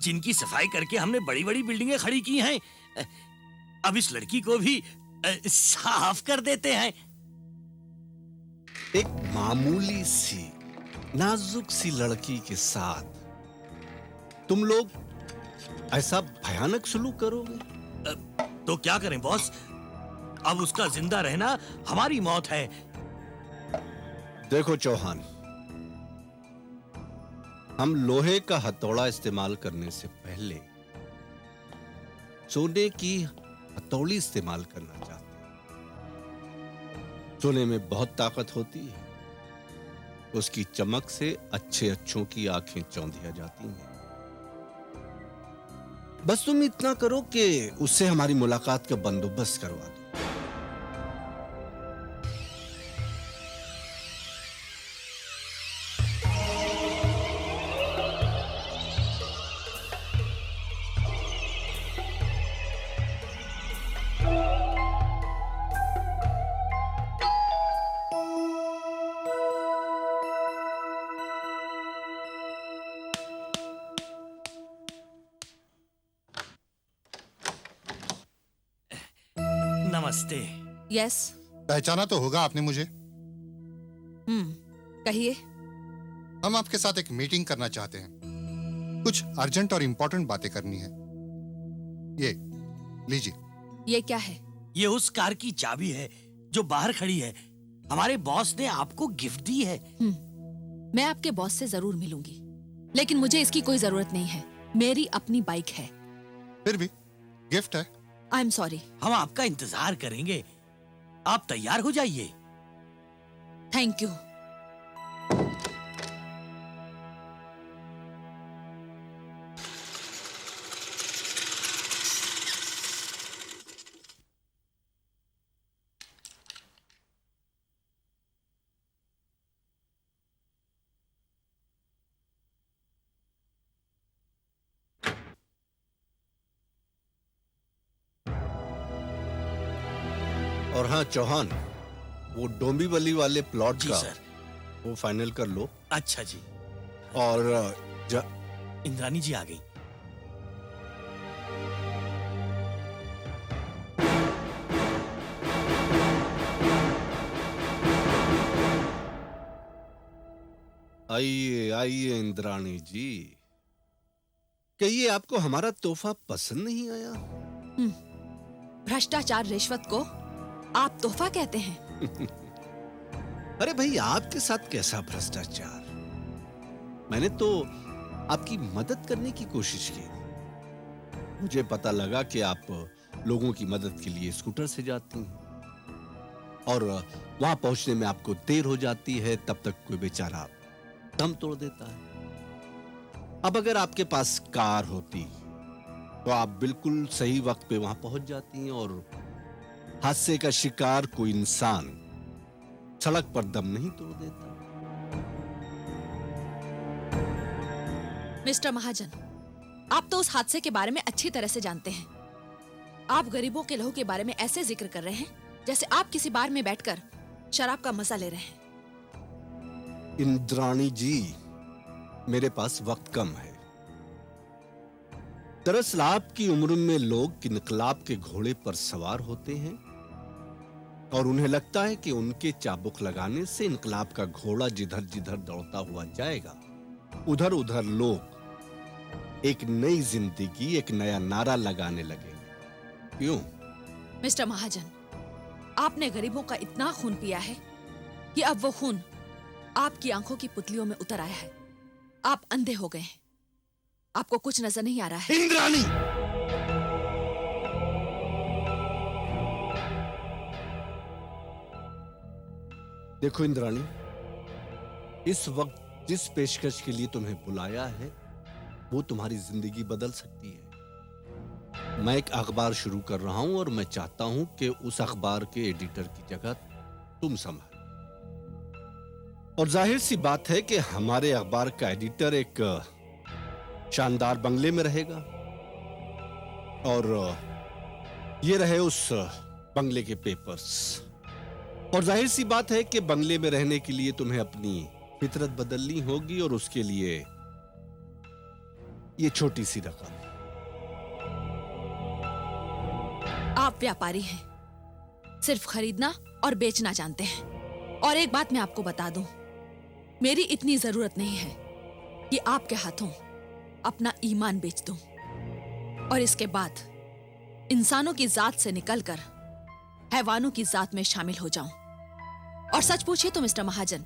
G: जिनकी सफाई करके हमने बड़ी बड़ी बिल्डिंगें खड़ी की हैं। अब इस लड़की को भी साफ कर देते हैं।
K: एक मामूली सी नाजुक सी लड़की के साथ तुम लोग ऐसा भयानक सलूक करोगे?
G: तो क्या करें बॉस, अब उसका जिंदा रहना हमारी मौत है।
K: देखो चौहान, हम लोहे का हथौड़ा इस्तेमाल करने से पहले सोने की हथौड़ी इस्तेमाल करना चाहते हैं। सोने में बहुत ताकत होती है, उसकी चमक से अच्छे अच्छों की आंखें चौंधिया जाती हैं। बस तुम इतना करो कि उससे हमारी मुलाकात का बंदोबस्त करवा दो।
G: नमस्ते।
J: यस।
L: पहचाना तो होगा आपने मुझे।
J: कहिए।
L: हम आपके साथ एक मीटिंग करना चाहते हैं। कुछ अर्जेंट और इंपॉर्टेंट बातें करनी है। ये लीजिए।
J: ये क्या है?
G: ये उस कार की चाबी है जो बाहर खड़ी है। हमारे बॉस ने आपको गिफ्ट दी है।
J: मैं आपके बॉस से जरूर मिलूंगी, लेकिन मुझे इसकी कोई जरूरत नहीं है। मेरी अपनी बाइक है।
L: फिर भी गिफ्ट है।
J: I am sorry.
G: हम आपका इंतजार करेंगे, आप तैयार हो जाइए।
J: Thank you.
K: और हाँ चौहान, वो डोंबिवली वाले प्लॉट
G: जी
K: का
G: सर।
K: वो फाइनल कर लो।
G: अच्छा जी।
K: और
G: इंद्रानी जी आ गई।
K: आइए आइए इंद्राणी जी, कहिए आपको हमारा तोहफा पसंद नहीं आया?
J: भ्रष्टाचार रिश्वत को आप तोहफा कहते हैं?
K: अरे भाई, आपके साथ कैसा भ्रष्टाचार? मैंने तो आपकी मदद करने की कोशिश की। मुझे पता लगा कि आप लोगों की मदद के लिए स्कूटर से जाती हैं और वहां पहुंचने में आपको देर हो जाती है। तब तक कोई बेचारा दम तोड़ देता है। अब अगर आपके पास कार होती तो आप बिल्कुल सही वक्त पे वहां पहुंच जाती हैं और हादसे का शिकार कोई इंसान सड़क पर दम नहीं तोड़ देता।
J: मिस्टर महाजन, आप तो उस हादसे के बारे में अच्छी तरह से जानते हैं। आप गरीबों के लहू के बारे में ऐसे जिक्र कर रहे हैं जैसे आप किसी बार में बैठकर शराब का मजा ले रहे हैं।
K: इंद्राणी जी, मेरे पास वक्त कम है। दरअसल आपकी उम्र में लोग इनकलाब के घोड़े पर सवार होते हैं और उन्हें लगता है कि उनके चाबुक लगाने से इनकलाब का घोड़ा जिधर जिधर दौड़ता हुआ जाएगा, उधर उधर लोग एक नई जिंदगी, एक नया नारा लगाने लगेंगे। क्यों?
J: मिस्टर महाजन, आपने गरीबों का इतना खून पिया है कि अब वो खून आपकी आंखों की पुतलियों में उतर आया है। आप अंधे हो गए हैं। आपको कुछ नजर नहीं आ रहा है।
K: इंद्राणी! देखो इंद्राणी, इस वक्त जिस पेशकश के लिए तुम्हें बुलाया है वो तुम्हारी जिंदगी बदल सकती है। मैं एक अखबार शुरू कर रहा हूं और मैं चाहता हूं कि उस अखबार के एडिटर की जगह तुम संभालो। और जाहिर सी बात है कि हमारे अखबार का एडिटर एक शानदार बंगले में रहेगा और ये रहे उस बंगले के पेपर्स। और जाहिर सी बात है कि बंगले में रहने के लिए तुम्हें अपनी फितरत बदलनी होगी और उसके लिए ये छोटी सी रकम।
J: आप व्यापारी हैं, सिर्फ खरीदना और बेचना जानते हैं। और एक बात मैं आपको बता दूं, मेरी इतनी जरूरत नहीं है कि आपके हाथों अपना ईमान बेच दूं और इसके बाद इंसानों की जात से निकलकर हैवानों की जात में शामिल हो जाऊं। और सच पूछिए तो मिस्टर महाजन,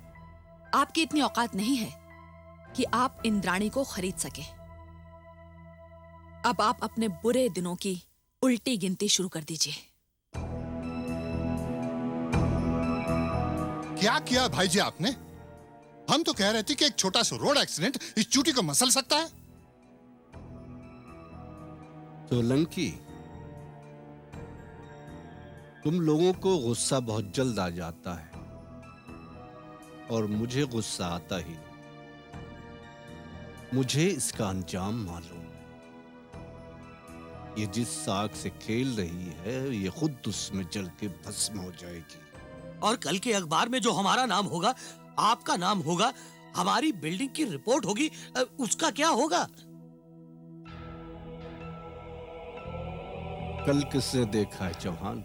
J: आपकी इतनी औकात नहीं है कि आप इंद्राणी को खरीद सके। अब आप अपने बुरे दिनों की उल्टी गिनती शुरू कर दीजिए।
L: क्या किया भाई जी आपने? हम तो कह रहे थे कि एक छोटा सा रोड एक्सीडेंट इस चूटी को मसल सकता है।
K: सोलंकी, तुम लोगों को गुस्सा बहुत जल्द आ जाता है और मुझे गुस्सा आता ही नहीं। मुझे इसका अंजाम मालूम है। ये जिस साग से खेल रही है ये खुद उसमें जल के भस्म हो जाएगी।
G: और कल के अखबार में जो हमारा नाम होगा, आपका नाम होगा, हमारी बिल्डिंग की रिपोर्ट होगी, उसका क्या होगा?
K: कल किसने देखा है चौहान?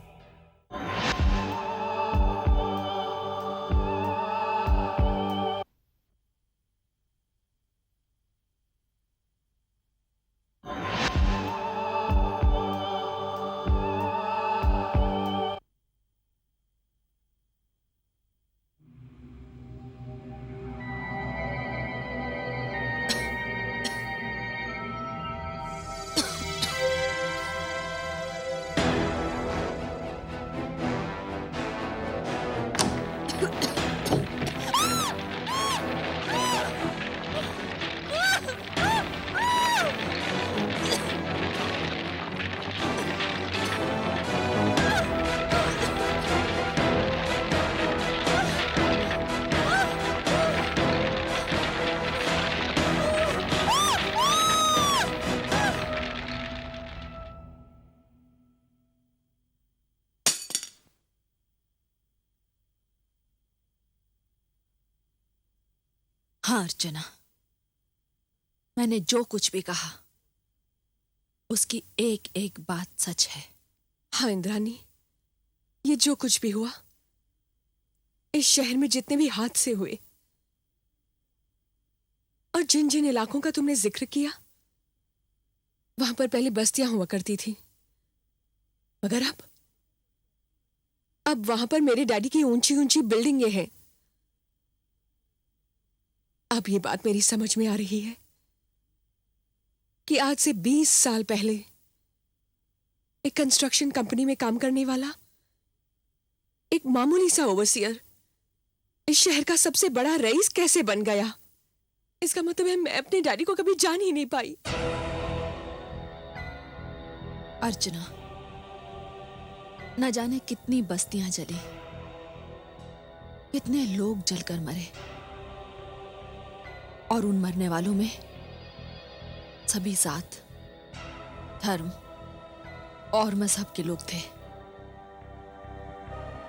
J: हाँ अर्चना, मैंने जो कुछ भी कहा उसकी एक एक बात सच है।
D: हाँ इंद्राणी, ये जो कुछ भी हुआ, इस शहर में जितने भी हादसे हुए और जिन जिन इलाकों का तुमने जिक्र किया, वहां पर पहले बस्तियां हुआ करती थी, मगर अब वहां पर मेरे डैडी की ऊंची ऊंची बिल्डिंगें हैं। अब ये बात मेरी समझ में आ रही है कि आज से 20 साल पहले एक कंस्ट्रक्शन कंपनी में काम करने वाला एक मामूली सा ओवरसियर इस शहर का सबसे बड़ा रईस कैसे बन गया। इसका मतलब है मैं अपने डैडी को कभी जान ही नहीं पाई।
J: अर्चना, न जाने कितनी बस्तियां जली, कितने लोग जलकर मरे, और उन मरने वालों में सभी जात, धर्म और मजहब के लोग थे।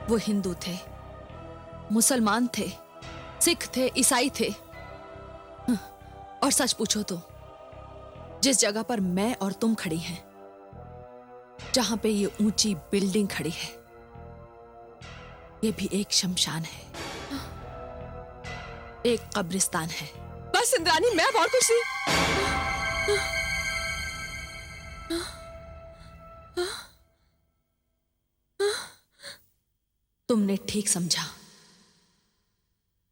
J: वो हिंदू थे, मुसलमान थे, सिख थे, ईसाई थे। और सच पूछो तो जिस जगह पर मैं और तुम खड़ी हैं, जहां पे ये ऊंची बिल्डिंग खड़ी है, ये भी एक शमशान है, एक कब्रिस्तान है।
D: बस इंद्राणी, मैं अब और कुछ नहीं।
J: तुमने ठीक समझा,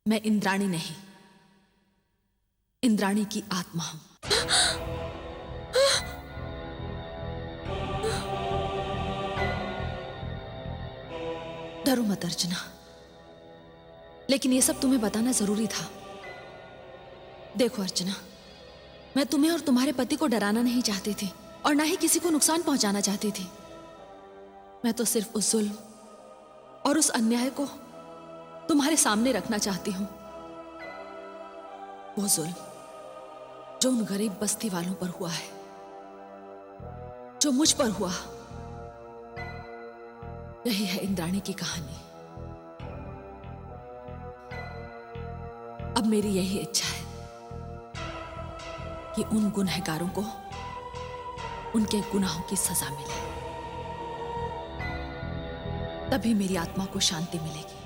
J: मैं इंद्राणी नहीं, इंद्राणी की आत्मा हूं। डरो मत अर्चना, लेकिन ये सब तुम्हें बताना जरूरी था। देखो अर्चना, मैं तुम्हें और तुम्हारे पति को डराना नहीं चाहती थी और ना ही किसी को नुकसान पहुंचाना चाहती थी। मैं तो सिर्फ उस जुल्म और उस अन्याय को तुम्हारे सामने रखना चाहती हूं। वो जुल्म जो उन गरीब बस्ती वालों पर हुआ है, जो मुझ पर हुआ। यही है इंद्राणी की कहानी। अब मेरी यही इच्छा है कि उन गुनहगारों को उनके गुनाहों की सजा मिले, तभी मेरी आत्मा को शांति मिलेगी,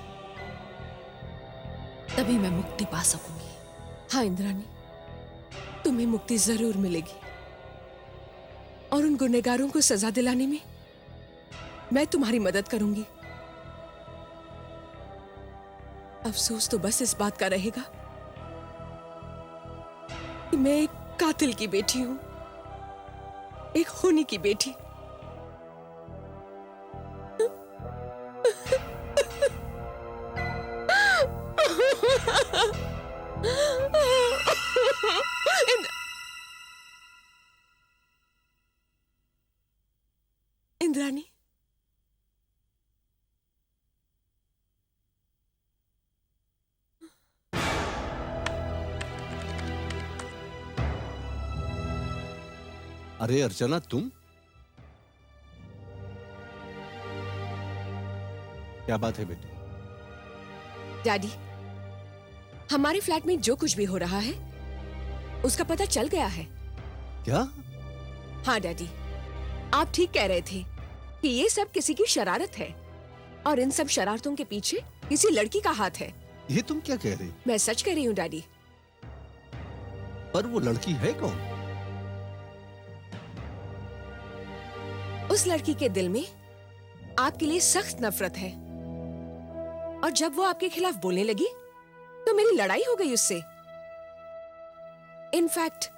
J: तभी मैं मुक्ति पा सकूंगी।
D: हाँ इंद्राणी, तुम्हें मुक्ति जरूर मिलेगी और उन गुनहगारों को सजा दिलाने में मैं तुम्हारी मदद करूंगी। अफसोस तो बस इस बात का रहेगा कि मैं एक कातिल की बेटी हूं, एक खूनी की बेटी। इंद्राणी,
K: अरे अर्चना, तुम? क्या बात है बेटी?
D: डैडी, हमारे फ्लैट में जो कुछ भी हो रहा है उसका पता चल गया है।
K: क्या?
D: हाँ डैडी, आप ठीक कह रहे थे कि ये सब किसी की शरारत है और इन सब शरारतों के पीछे किसी लड़की का हाथ है।
K: ये तुम क्या कह रही?
D: मैं सच कह रही हूँ डैडी।
K: पर वो लड़की है कौन?
D: उस लड़की के दिल में आपके लिए सख्त नफरत है और जब वो आपके खिलाफ बोलने लगी तो मेरी लड़ाई हो गई उससे। इनफैक्ट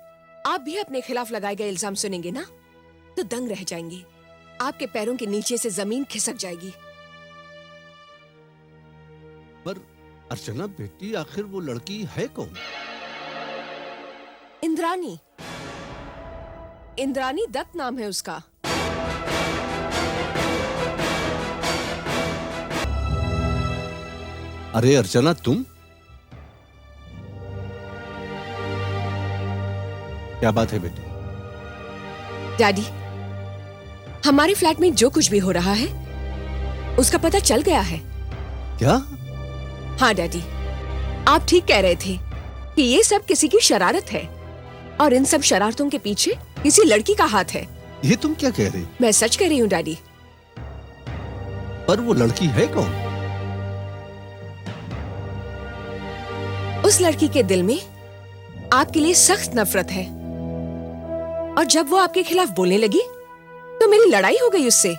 D: आप भी अपने खिलाफ लगाए गए इल्जाम सुनेंगे ना तो दंग रह जाएंगे। आपके पैरों के नीचे से जमीन खिसक जाएगी।
K: पर अर्चना बेटी, आखिर वो लड़की है कौन?
D: इंद्राणी। इंद्राणी दत्त नाम है उसका।
K: अरे अर्चना, तुम? क्या बात है बेटी?
D: डैडी, हमारे फ्लैट में जो कुछ भी हो रहा है उसका पता चल गया है।
K: क्या?
D: हाँ डैडी, आप ठीक कह रहे थे कि ये सब किसी की शरारत है और इन सब शरारतों के पीछे किसी लड़की का हाथ है।
K: ये तुम क्या कह रही?
D: मैं सच कह रही हूँ डैडी।
K: पर वो लड़की है कौन?
D: उस लड़की के दिल में आपके लिए सख्त नफरत है और जब वो आपके खिलाफ बोलने लगी तो मेरी लड़ाई हो गई उससे।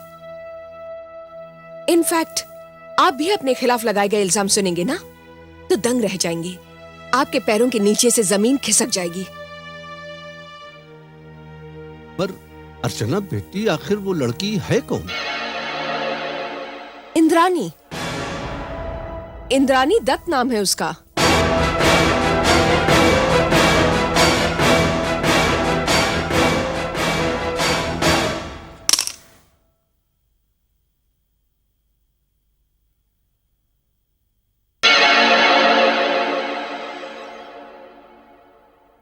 D: इनफैक्ट आप भी अपने खिलाफ लगाए गए इल्जाम सुनेंगे ना तो दंग रह जाएंगे। आपके पैरों के नीचे से जमीन खिसक जाएगी।
K: पर अर्चना बेटी, आखिर वो लड़की है कौन?
D: इंद्राणी। इंद्राणी दत्त नाम है उसका।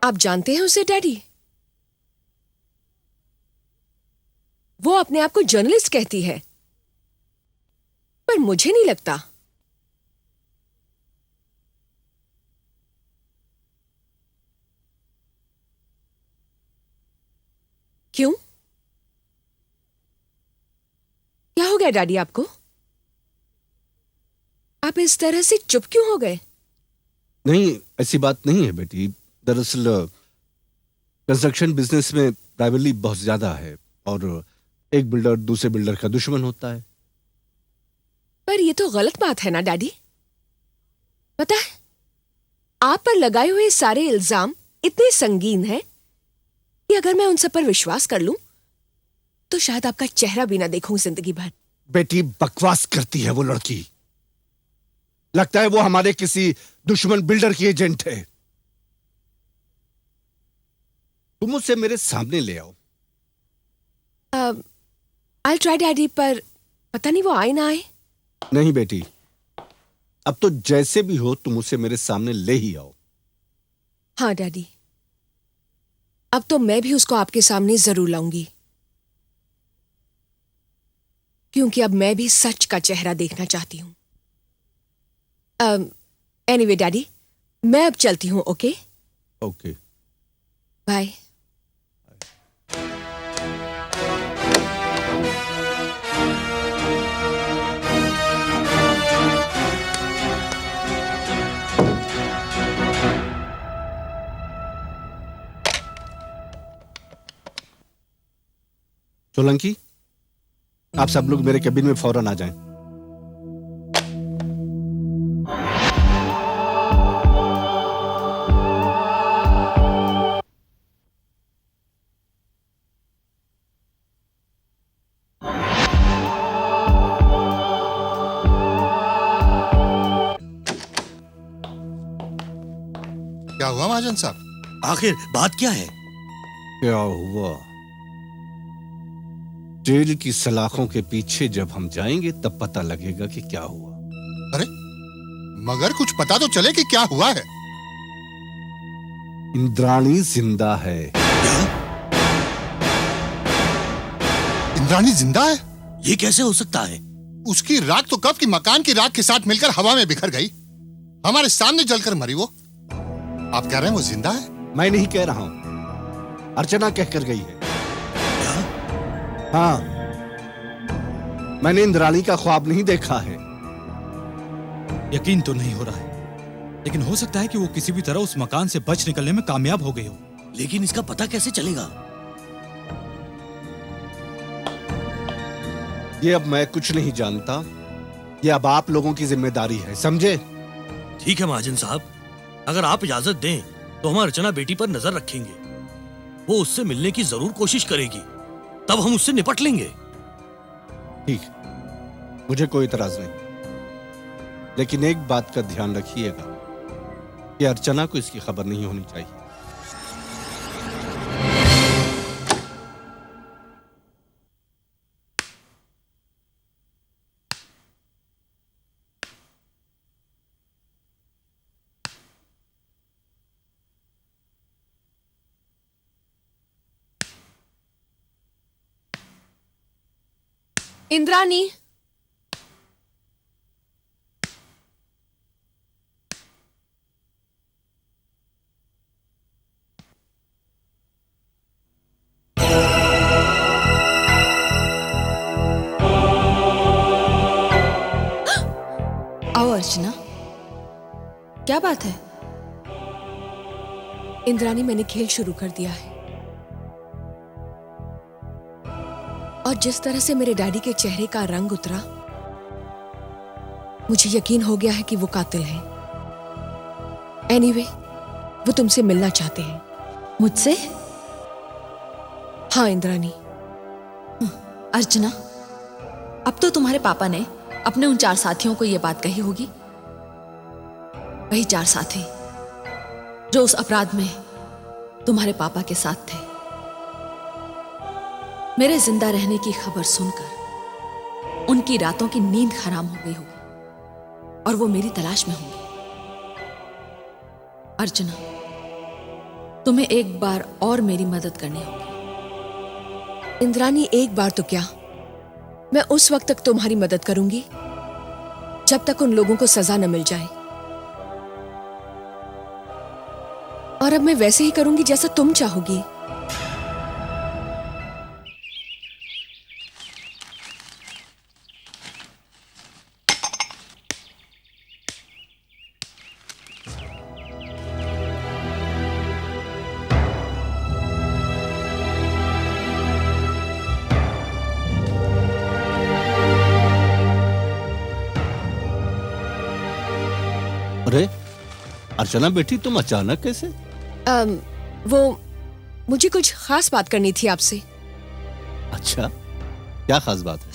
D: आप जानते हैं उसे डैडी? वो अपने आप को जर्नलिस्ट कहती है, पर मुझे नहीं लगता। क्यों? क्या हो गया डैडी आपको? आप इस तरह से चुप क्यों हो गए?
K: नहीं, ऐसी बात नहीं है बेटी। दरअसल कंस्ट्रक्शन बिजनेस में राइवलरी बहुत ज्यादा है और एक बिल्डर दूसरे बिल्डर का दुश्मन होता है।
D: पर यह तो गलत बात है ना डैडी। पता है, आप पर लगाए हुए सारे इल्जाम इतने संगीन हैं कि अगर मैं उन सब पर विश्वास कर लूं तो शायद आपका चेहरा भी ना देखूं जिंदगी भर।
K: बेटी, बकवास करती है वो लड़की। लगता है वो हमारे किसी दुश्मन बिल्डर की एजेंट है। तुम उसे मेरे सामने ले आओ।
D: I'll try डैडी, पर पता नहीं वो आए ना आए।
K: नहीं बेटी, अब तो जैसे भी हो तुम उसे मेरे सामने ले ही आओ।
D: हाँ डैडी, अब तो मैं भी उसको आपके सामने जरूर लाऊंगी, क्योंकि अब मैं भी सच का चेहरा देखना चाहती हूं। एनीवे डैडी, मैं अब चलती हूं। Okay
K: okay,
D: bye.
K: सोलंकी, आप सब लोग मेरे केबिन में फौरन आ जाएं।
L: क्या हुआ महाजन साहब?
G: आखिर बात क्या है?
K: क्या हुआ? जेल की सलाखों के पीछे जब हम जाएंगे तब पता लगेगा कि क्या हुआ।
L: अरे मगर कुछ पता तो चले कि क्या हुआ है।
K: इंद्राणी जिंदा है।
L: इंद्राणी जिंदा है?
G: ये कैसे हो सकता है?
L: उसकी राख तो कब की मकान की राख के साथ मिलकर हवा में बिखर गई, हमारे सामने जलकर मरी वो। आप कह रहे हैं वो जिंदा है?
K: मैं नहीं कह रहा हूं, अर्चना कहकर गई है। हाँ, मैंने इंद्राणी का ख्वाब नहीं देखा है।
F: यकीन तो नहीं हो रहा है, लेकिन हो सकता है कि वो किसी भी तरह उस मकान से बच निकलने में कामयाब हो गई हो।
G: लेकिन इसका पता कैसे चलेगा?
K: ये अब मैं कुछ नहीं जानता, ये अब आप लोगों की जिम्मेदारी है, समझे?
G: ठीक है महाजन साहब, अगर आप इजाजत दें तो हम अर्चना बेटी पर नजर रखेंगे। वो उससे मिलने की जरूर कोशिश करेगी, तब हम उससे निपट लेंगे।
K: ठीक, मुझे कोई इतराज नहीं, लेकिन एक बात का ध्यान रखिएगा कि अर्चना को इसकी खबर नहीं होनी चाहिए।
D: इंद्राणी,
J: आओ अर्चना, क्या बात है?
D: इंद्राणी, मैंने खेल शुरू कर दिया है, और जिस तरह से मेरे डैडी के चेहरे का रंग उतरा, मुझे यकीन हो गया है कि वो कातिल है। एनीवे, वो तुमसे मिलना चाहते हैं।
J: मुझसे?
D: हाँ इंद्राणी।
J: अर्चना, अब तो तुम्हारे पापा ने अपने उन 4 साथियों को यह बात कही होगी, वही 4 साथी जो उस अपराध में तुम्हारे पापा के साथ थे। मेरे जिंदा रहने की खबर सुनकर उनकी रातों की नींद हराम हो गई होगी और वो मेरी तलाश में होंगे। अर्चना, तुम्हें एक बार और मेरी मदद करनी होगी।
D: इंद्राणी, एक बार तो क्या, मैं उस वक्त तक तुम्हारी मदद करूंगी जब तक उन लोगों को सजा न मिल जाए, और अब मैं वैसे ही करूंगी जैसा तुम चाहोगी।
K: अरे अर्चना बेटी, तुम अचानक कैसे?
D: वो मुझे कुछ खास बात करनी थी आपसे।
K: अच्छा, क्या खास बात है?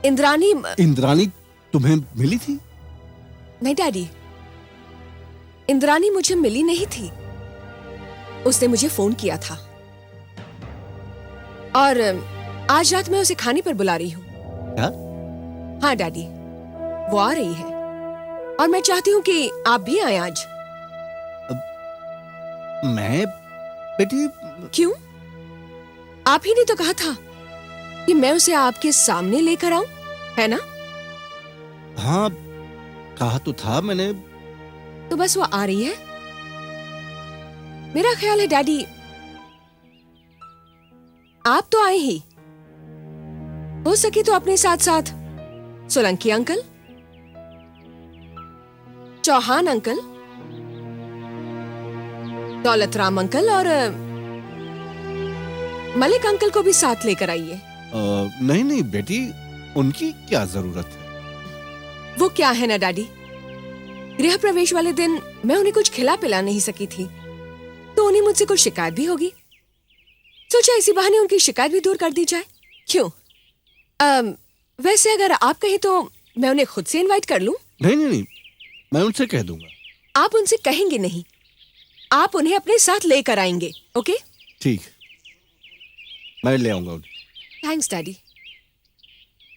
D: इंद्राणी
K: इंद्राणी तुम्हें मिली थी?
D: नहीं डैडी, इंद्रानी मुझे मिली नहीं थी। उसने मुझे फोन किया था और आज रात मैं उसे खाने पर बुला रही हूँ।
K: क्या?
D: हाँ डैडी, वो आ रही है और मैं चाहती हूँ कि आप भी आए आज।
K: मैं बेटी,
D: क्यों? आप ही ने तो कहा था कि मैं उसे आपके सामने लेकर आऊं, है ना?
K: हाँ कहा तो था मैंने।
D: तो बस वो आ रही है। मेरा ख्याल है डैडी, आप तो आए ही, हो सके तो अपने साथ साथ Solanki uncle, Chauhan uncle, Daulatram uncle और मलिक अंकल को भी साथ लेकर आइए।
K: नहीं नहीं बेटी, उनकी क्या जरूरत है?
D: वो क्या है ना डैडी, गृह प्रवेश वाले दिन मैं उन्हें कुछ खिला पिला नहीं सकी थी, तो उन्हें मुझसे कुछ शिकायत भी होगी। सोचा इसी बहाने उनकी शिकायत भी दूर कर दी जाए। क्यों? वैसे अगर आप कहें तो मैं उन्हें खुद से इनवाइट कर लूं?
K: नहीं नहीं नहीं, मैं उनसे कह दूंगा।
D: आप उनसे कहेंगे नहीं, आप उन्हें अपने साथ लेकर आएंगे। ओके?
K: ठीक, मैं ले आऊंगा उन्हें।
D: Thanks daddy.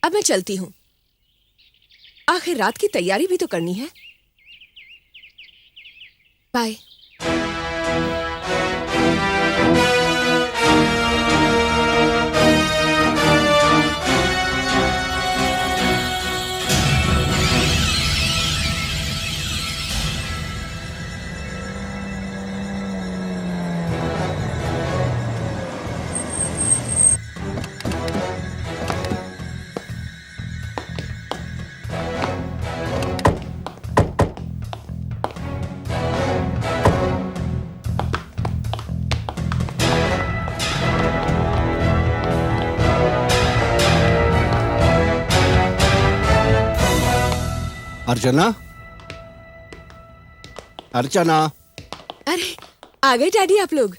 D: अब मैं चलती हूँ, आखिर रात की तैयारी भी तो करनी है। बाय।
K: अर्चना, अर्चना।
D: अरे आ गए डैडी आप लोग।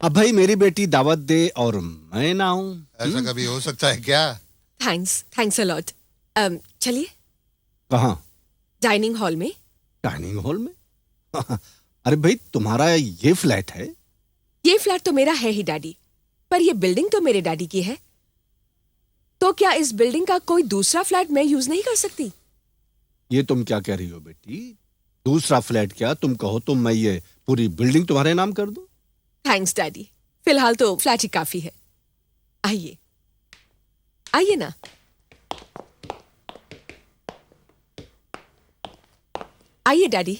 K: अब भाई मेरी बेटी दावत दे और मैं ना आऊं,
L: ऐसा कभी हो सकता है क्या?
D: Thanks a lot. चलिए।
K: कहाँ?
D: डाइनिंग हॉल में।
K: डाइनिंग हॉल में? अरे भाई तुम्हारा ये फ्लैट है?
D: ये फ्लैट तो मेरा है ही डैडी, पर ये बिल्डिंग तो मेरे डैडी की है। तो क्या इस बिल्डिंग का कोई दूसरा फ्लैट मैं यूज नहीं कर सकती?
K: ये तुम क्या कह रही हो बेटी? दूसरा फ्लैट क्या, तुम कहो तो मैं ये पूरी बिल्डिंग तुम्हारे नाम कर दूं।
D: थैंक्स डैडी, फिलहाल तो फ्लैट ही काफी है। आइए आइए ना। आइए डैडी।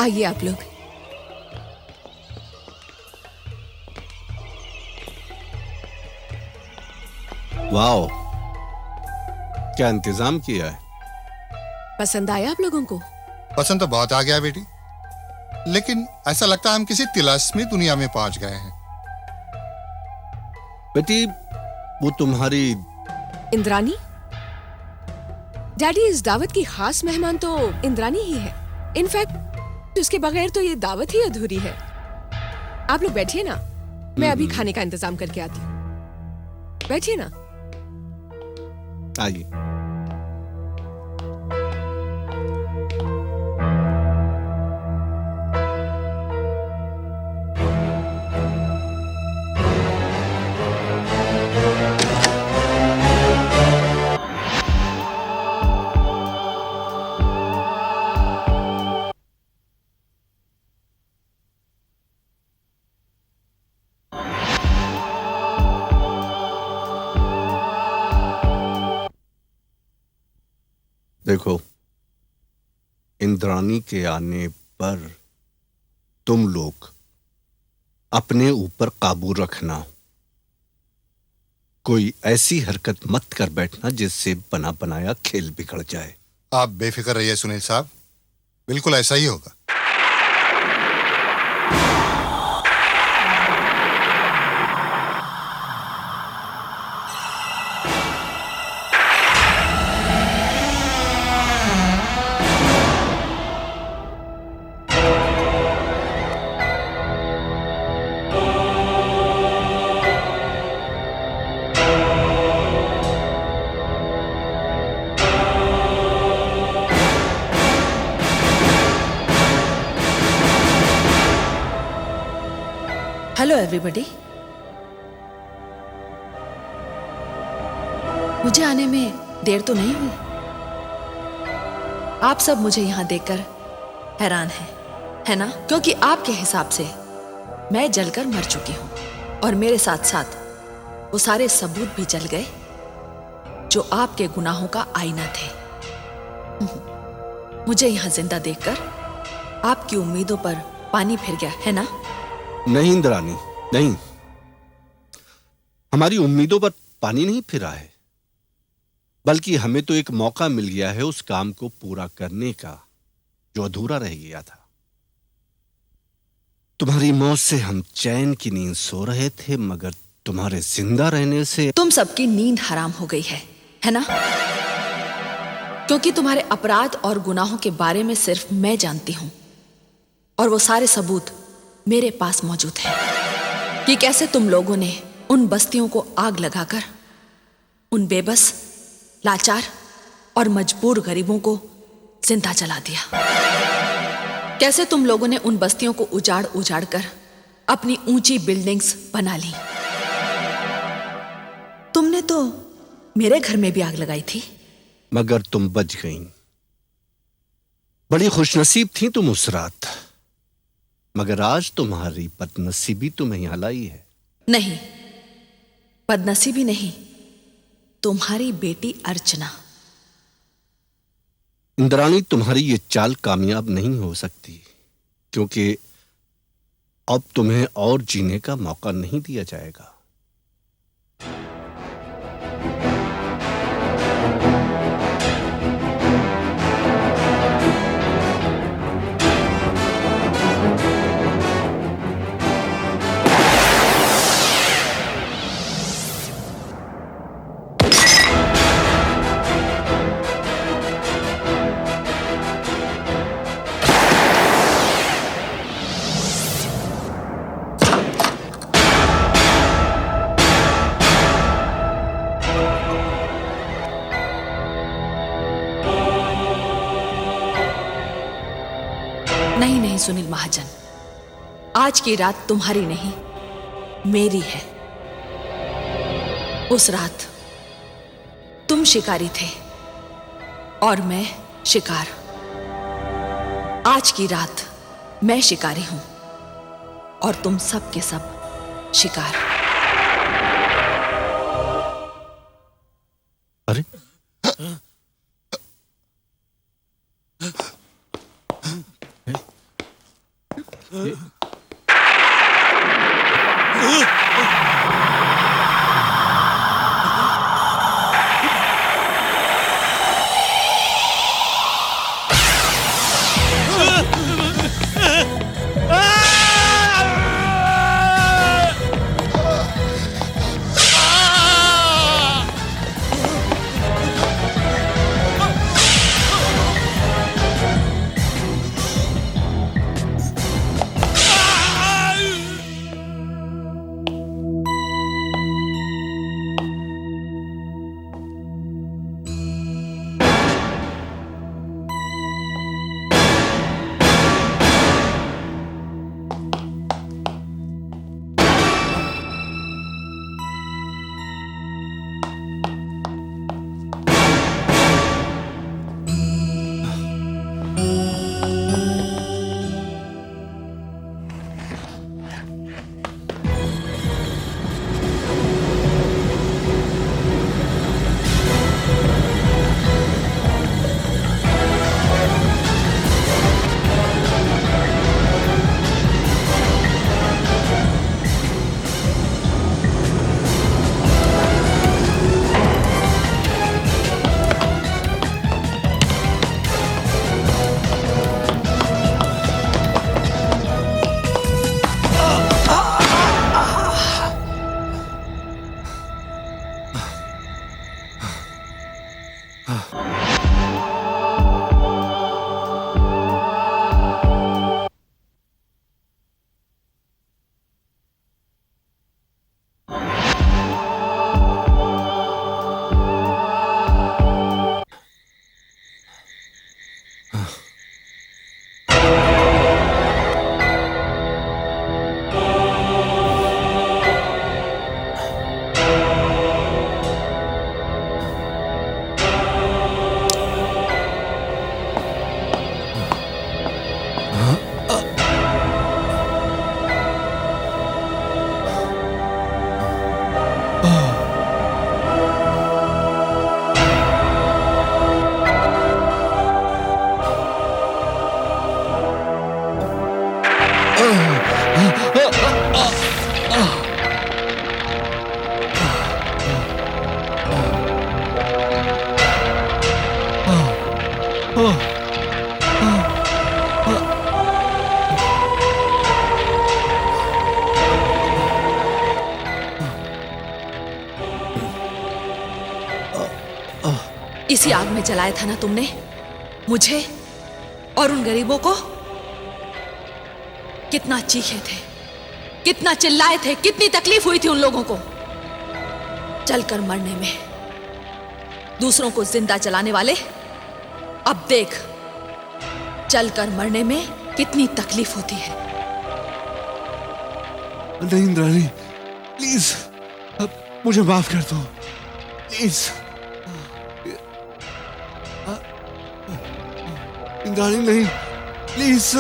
D: आइए आप लोग।
K: वाओ, क्या इंतजाम किया है।
D: पसंद आया आप लोगों को?
L: पसंद तो बहुत आ गया बेटी, लेकिन ऐसा लगता है हम किसी तिलास्मी दुनिया में पहुंच गए हैं।
K: बेटी वो तुम्हारी
D: इंद्रानी? डैडी, इस दावत की खास मेहमान तो इंद्रानी ही है। इनफैक्ट उसके बगैर तो ये दावत ही अधूरी है। आप लोग बैठिए ना, मैं अभी खाने का इंतजाम करके आती हूँ। बैठिए ना।
K: आइए। देखो, इंद्रानी के आने पर तुम लोग अपने ऊपर काबू रखना। कोई ऐसी हरकत मत कर बैठना जिससे बना बनाया खेल बिगड़ जाए।
L: आप बेफिक्र रहिए सुनील साहब, बिल्कुल ऐसा ही होगा।
J: Hello everybody. मुझे आने में देर तो नहीं हुई? आप सब मुझे यहां देखकर हैरान हैं, है ना? क्योंकि आपके हिसाब से मैं जलकर मर चुकी हूं और मेरे साथ साथ वो सारे सबूत भी जल गए जो आपके गुनाहों का आईना थे। मुझे यहां जिंदा देखकर आपकी उम्मीदों पर पानी फिर गया, है ना?
K: नहीं इंद्राणी, नहीं, हमारी उम्मीदों पर पानी नहीं फिरा है, बल्कि हमें तो एक मौका मिल गया है उस काम को पूरा करने का जो अधूरा रह गया था। तुम्हारी मौत से हम चैन की नींद सो रहे थे, मगर तुम्हारे जिंदा रहने से
J: तुम सबकी नींद हराम हो गई है ना? क्योंकि तुम्हारे अपराध और गुनाहों के बारे में सिर्फ मैं जानती हूं और वो सारे सबूत मेरे पास मौजूद है कि कैसे तुम लोगों ने उन बस्तियों को आग लगाकर उन बेबस, लाचार और मजबूर गरीबों को जिंदा जला दिया। कैसे तुम लोगों ने उन बस्तियों को उजाड़ उजाड़ कर अपनी ऊंची बिल्डिंग्स बना ली। तुमने तो मेरे घर में भी आग लगाई थी,
K: मगर तुम बच गईं। बड़ी खुशनसीब थी तुम उस रात, मगर आज तुम्हारी बदनसीबी तुम्हें यहां लाई है।
J: नहीं, बदनसीबी नहीं, तुम्हारी बेटी अर्चना।
K: इंद्राणी, तुम्हारी ये चाल कामयाब नहीं हो सकती, क्योंकि अब तुम्हें और जीने का मौका नहीं दिया जाएगा।
J: नहीं नहीं सुनील महाजन, आज की रात तुम्हारी नहीं, मेरी है। उस रात तुम शिकारी थे और मैं शिकार। आज की रात मैं शिकारी हूं और तुम सब के सब शिकार।
K: अरे
J: इसी आग में जलाया था ना तुमने मुझे और उन गरीबों को। कितना चीखे थे, कितना चिल्लाए थे, कितनी तकलीफ हुई थी उन लोगों को। जलकर मरने में दूसरों को जिंदा जलाने वाले, अब देख जलकर मरने में कितनी तकलीफ होती है।
K: नहीं इंद्राणी, प्लीज अब मुझे माफ कर दो, प्लीज। इंद्राणी नहीं, प्लीज।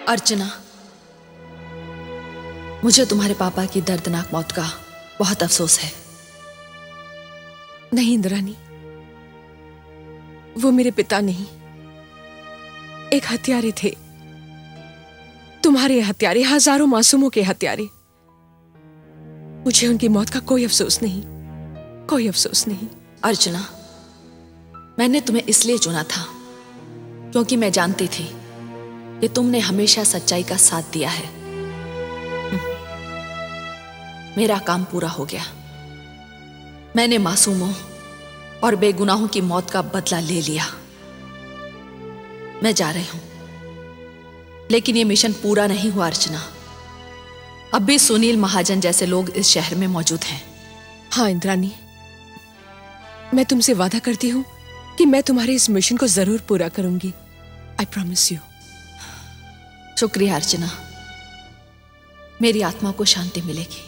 J: अर्चना, मुझे तुम्हारे पापा की दर्दनाक मौत का बहुत अफसोस है।
D: नहीं इंद्राणी, वो मेरे पिता नहीं, एक हत्यारे थे। तुम्हारे हत्यारे, हजारों मासूमों के हत्यारे। मुझे उनकी मौत का कोई अफसोस नहीं, कोई अफसोस नहीं।
J: अर्चना, मैंने तुम्हें इसलिए चुना था क्योंकि मैं जानती थी कि तुमने हमेशा सच्चाई का साथ दिया है। मेरा काम पूरा हो गया। मैंने मासूमों और बेगुनाहों की मौत का बदला ले लिया। मैं जा रही हूं, लेकिन यह मिशन पूरा नहीं हुआ अर्चना। अब भी सुनील महाजन जैसे लोग इस शहर में मौजूद हैं।
D: हाँ इंद्राणी, मैं तुमसे वादा करती हूँ कि मैं तुम्हारे इस मिशन को जरूर पूरा करूंगी। I promise you.
J: शुक्रिया अर्चना, मेरी आत्मा को शांति मिलेगी।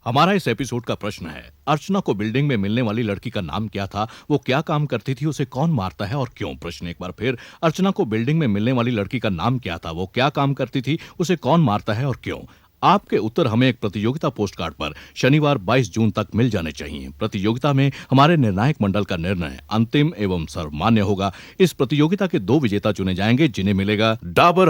A: हमारा इस एपिसोड का प्रश्न है, अर्चना को बिल्डिंग में मिलने वाली लड़की का नाम क्या था, वो क्या काम करती थी, उसे कौन मारता है और क्यों। प्रश्न एक बार फिर, अर्चना को बिल्डिंग में मिलने वाली लड़की का नाम क्या था, वो क्या काम करती थी, उसे कौन मारता है और क्यों। आपके उत्तर हमें एक प्रतियोगिता पोस्ट कार्ड पर शनिवार 22 जून तक मिल जाने चाहिए। प्रतियोगिता में हमारे निर्णायक मंडल का निर्णय अंतिम एवं सर्वमान्य होगा। इस प्रतियोगिता के 2 विजेता चुने जाएंगे जिन्हें मिलेगा डाबर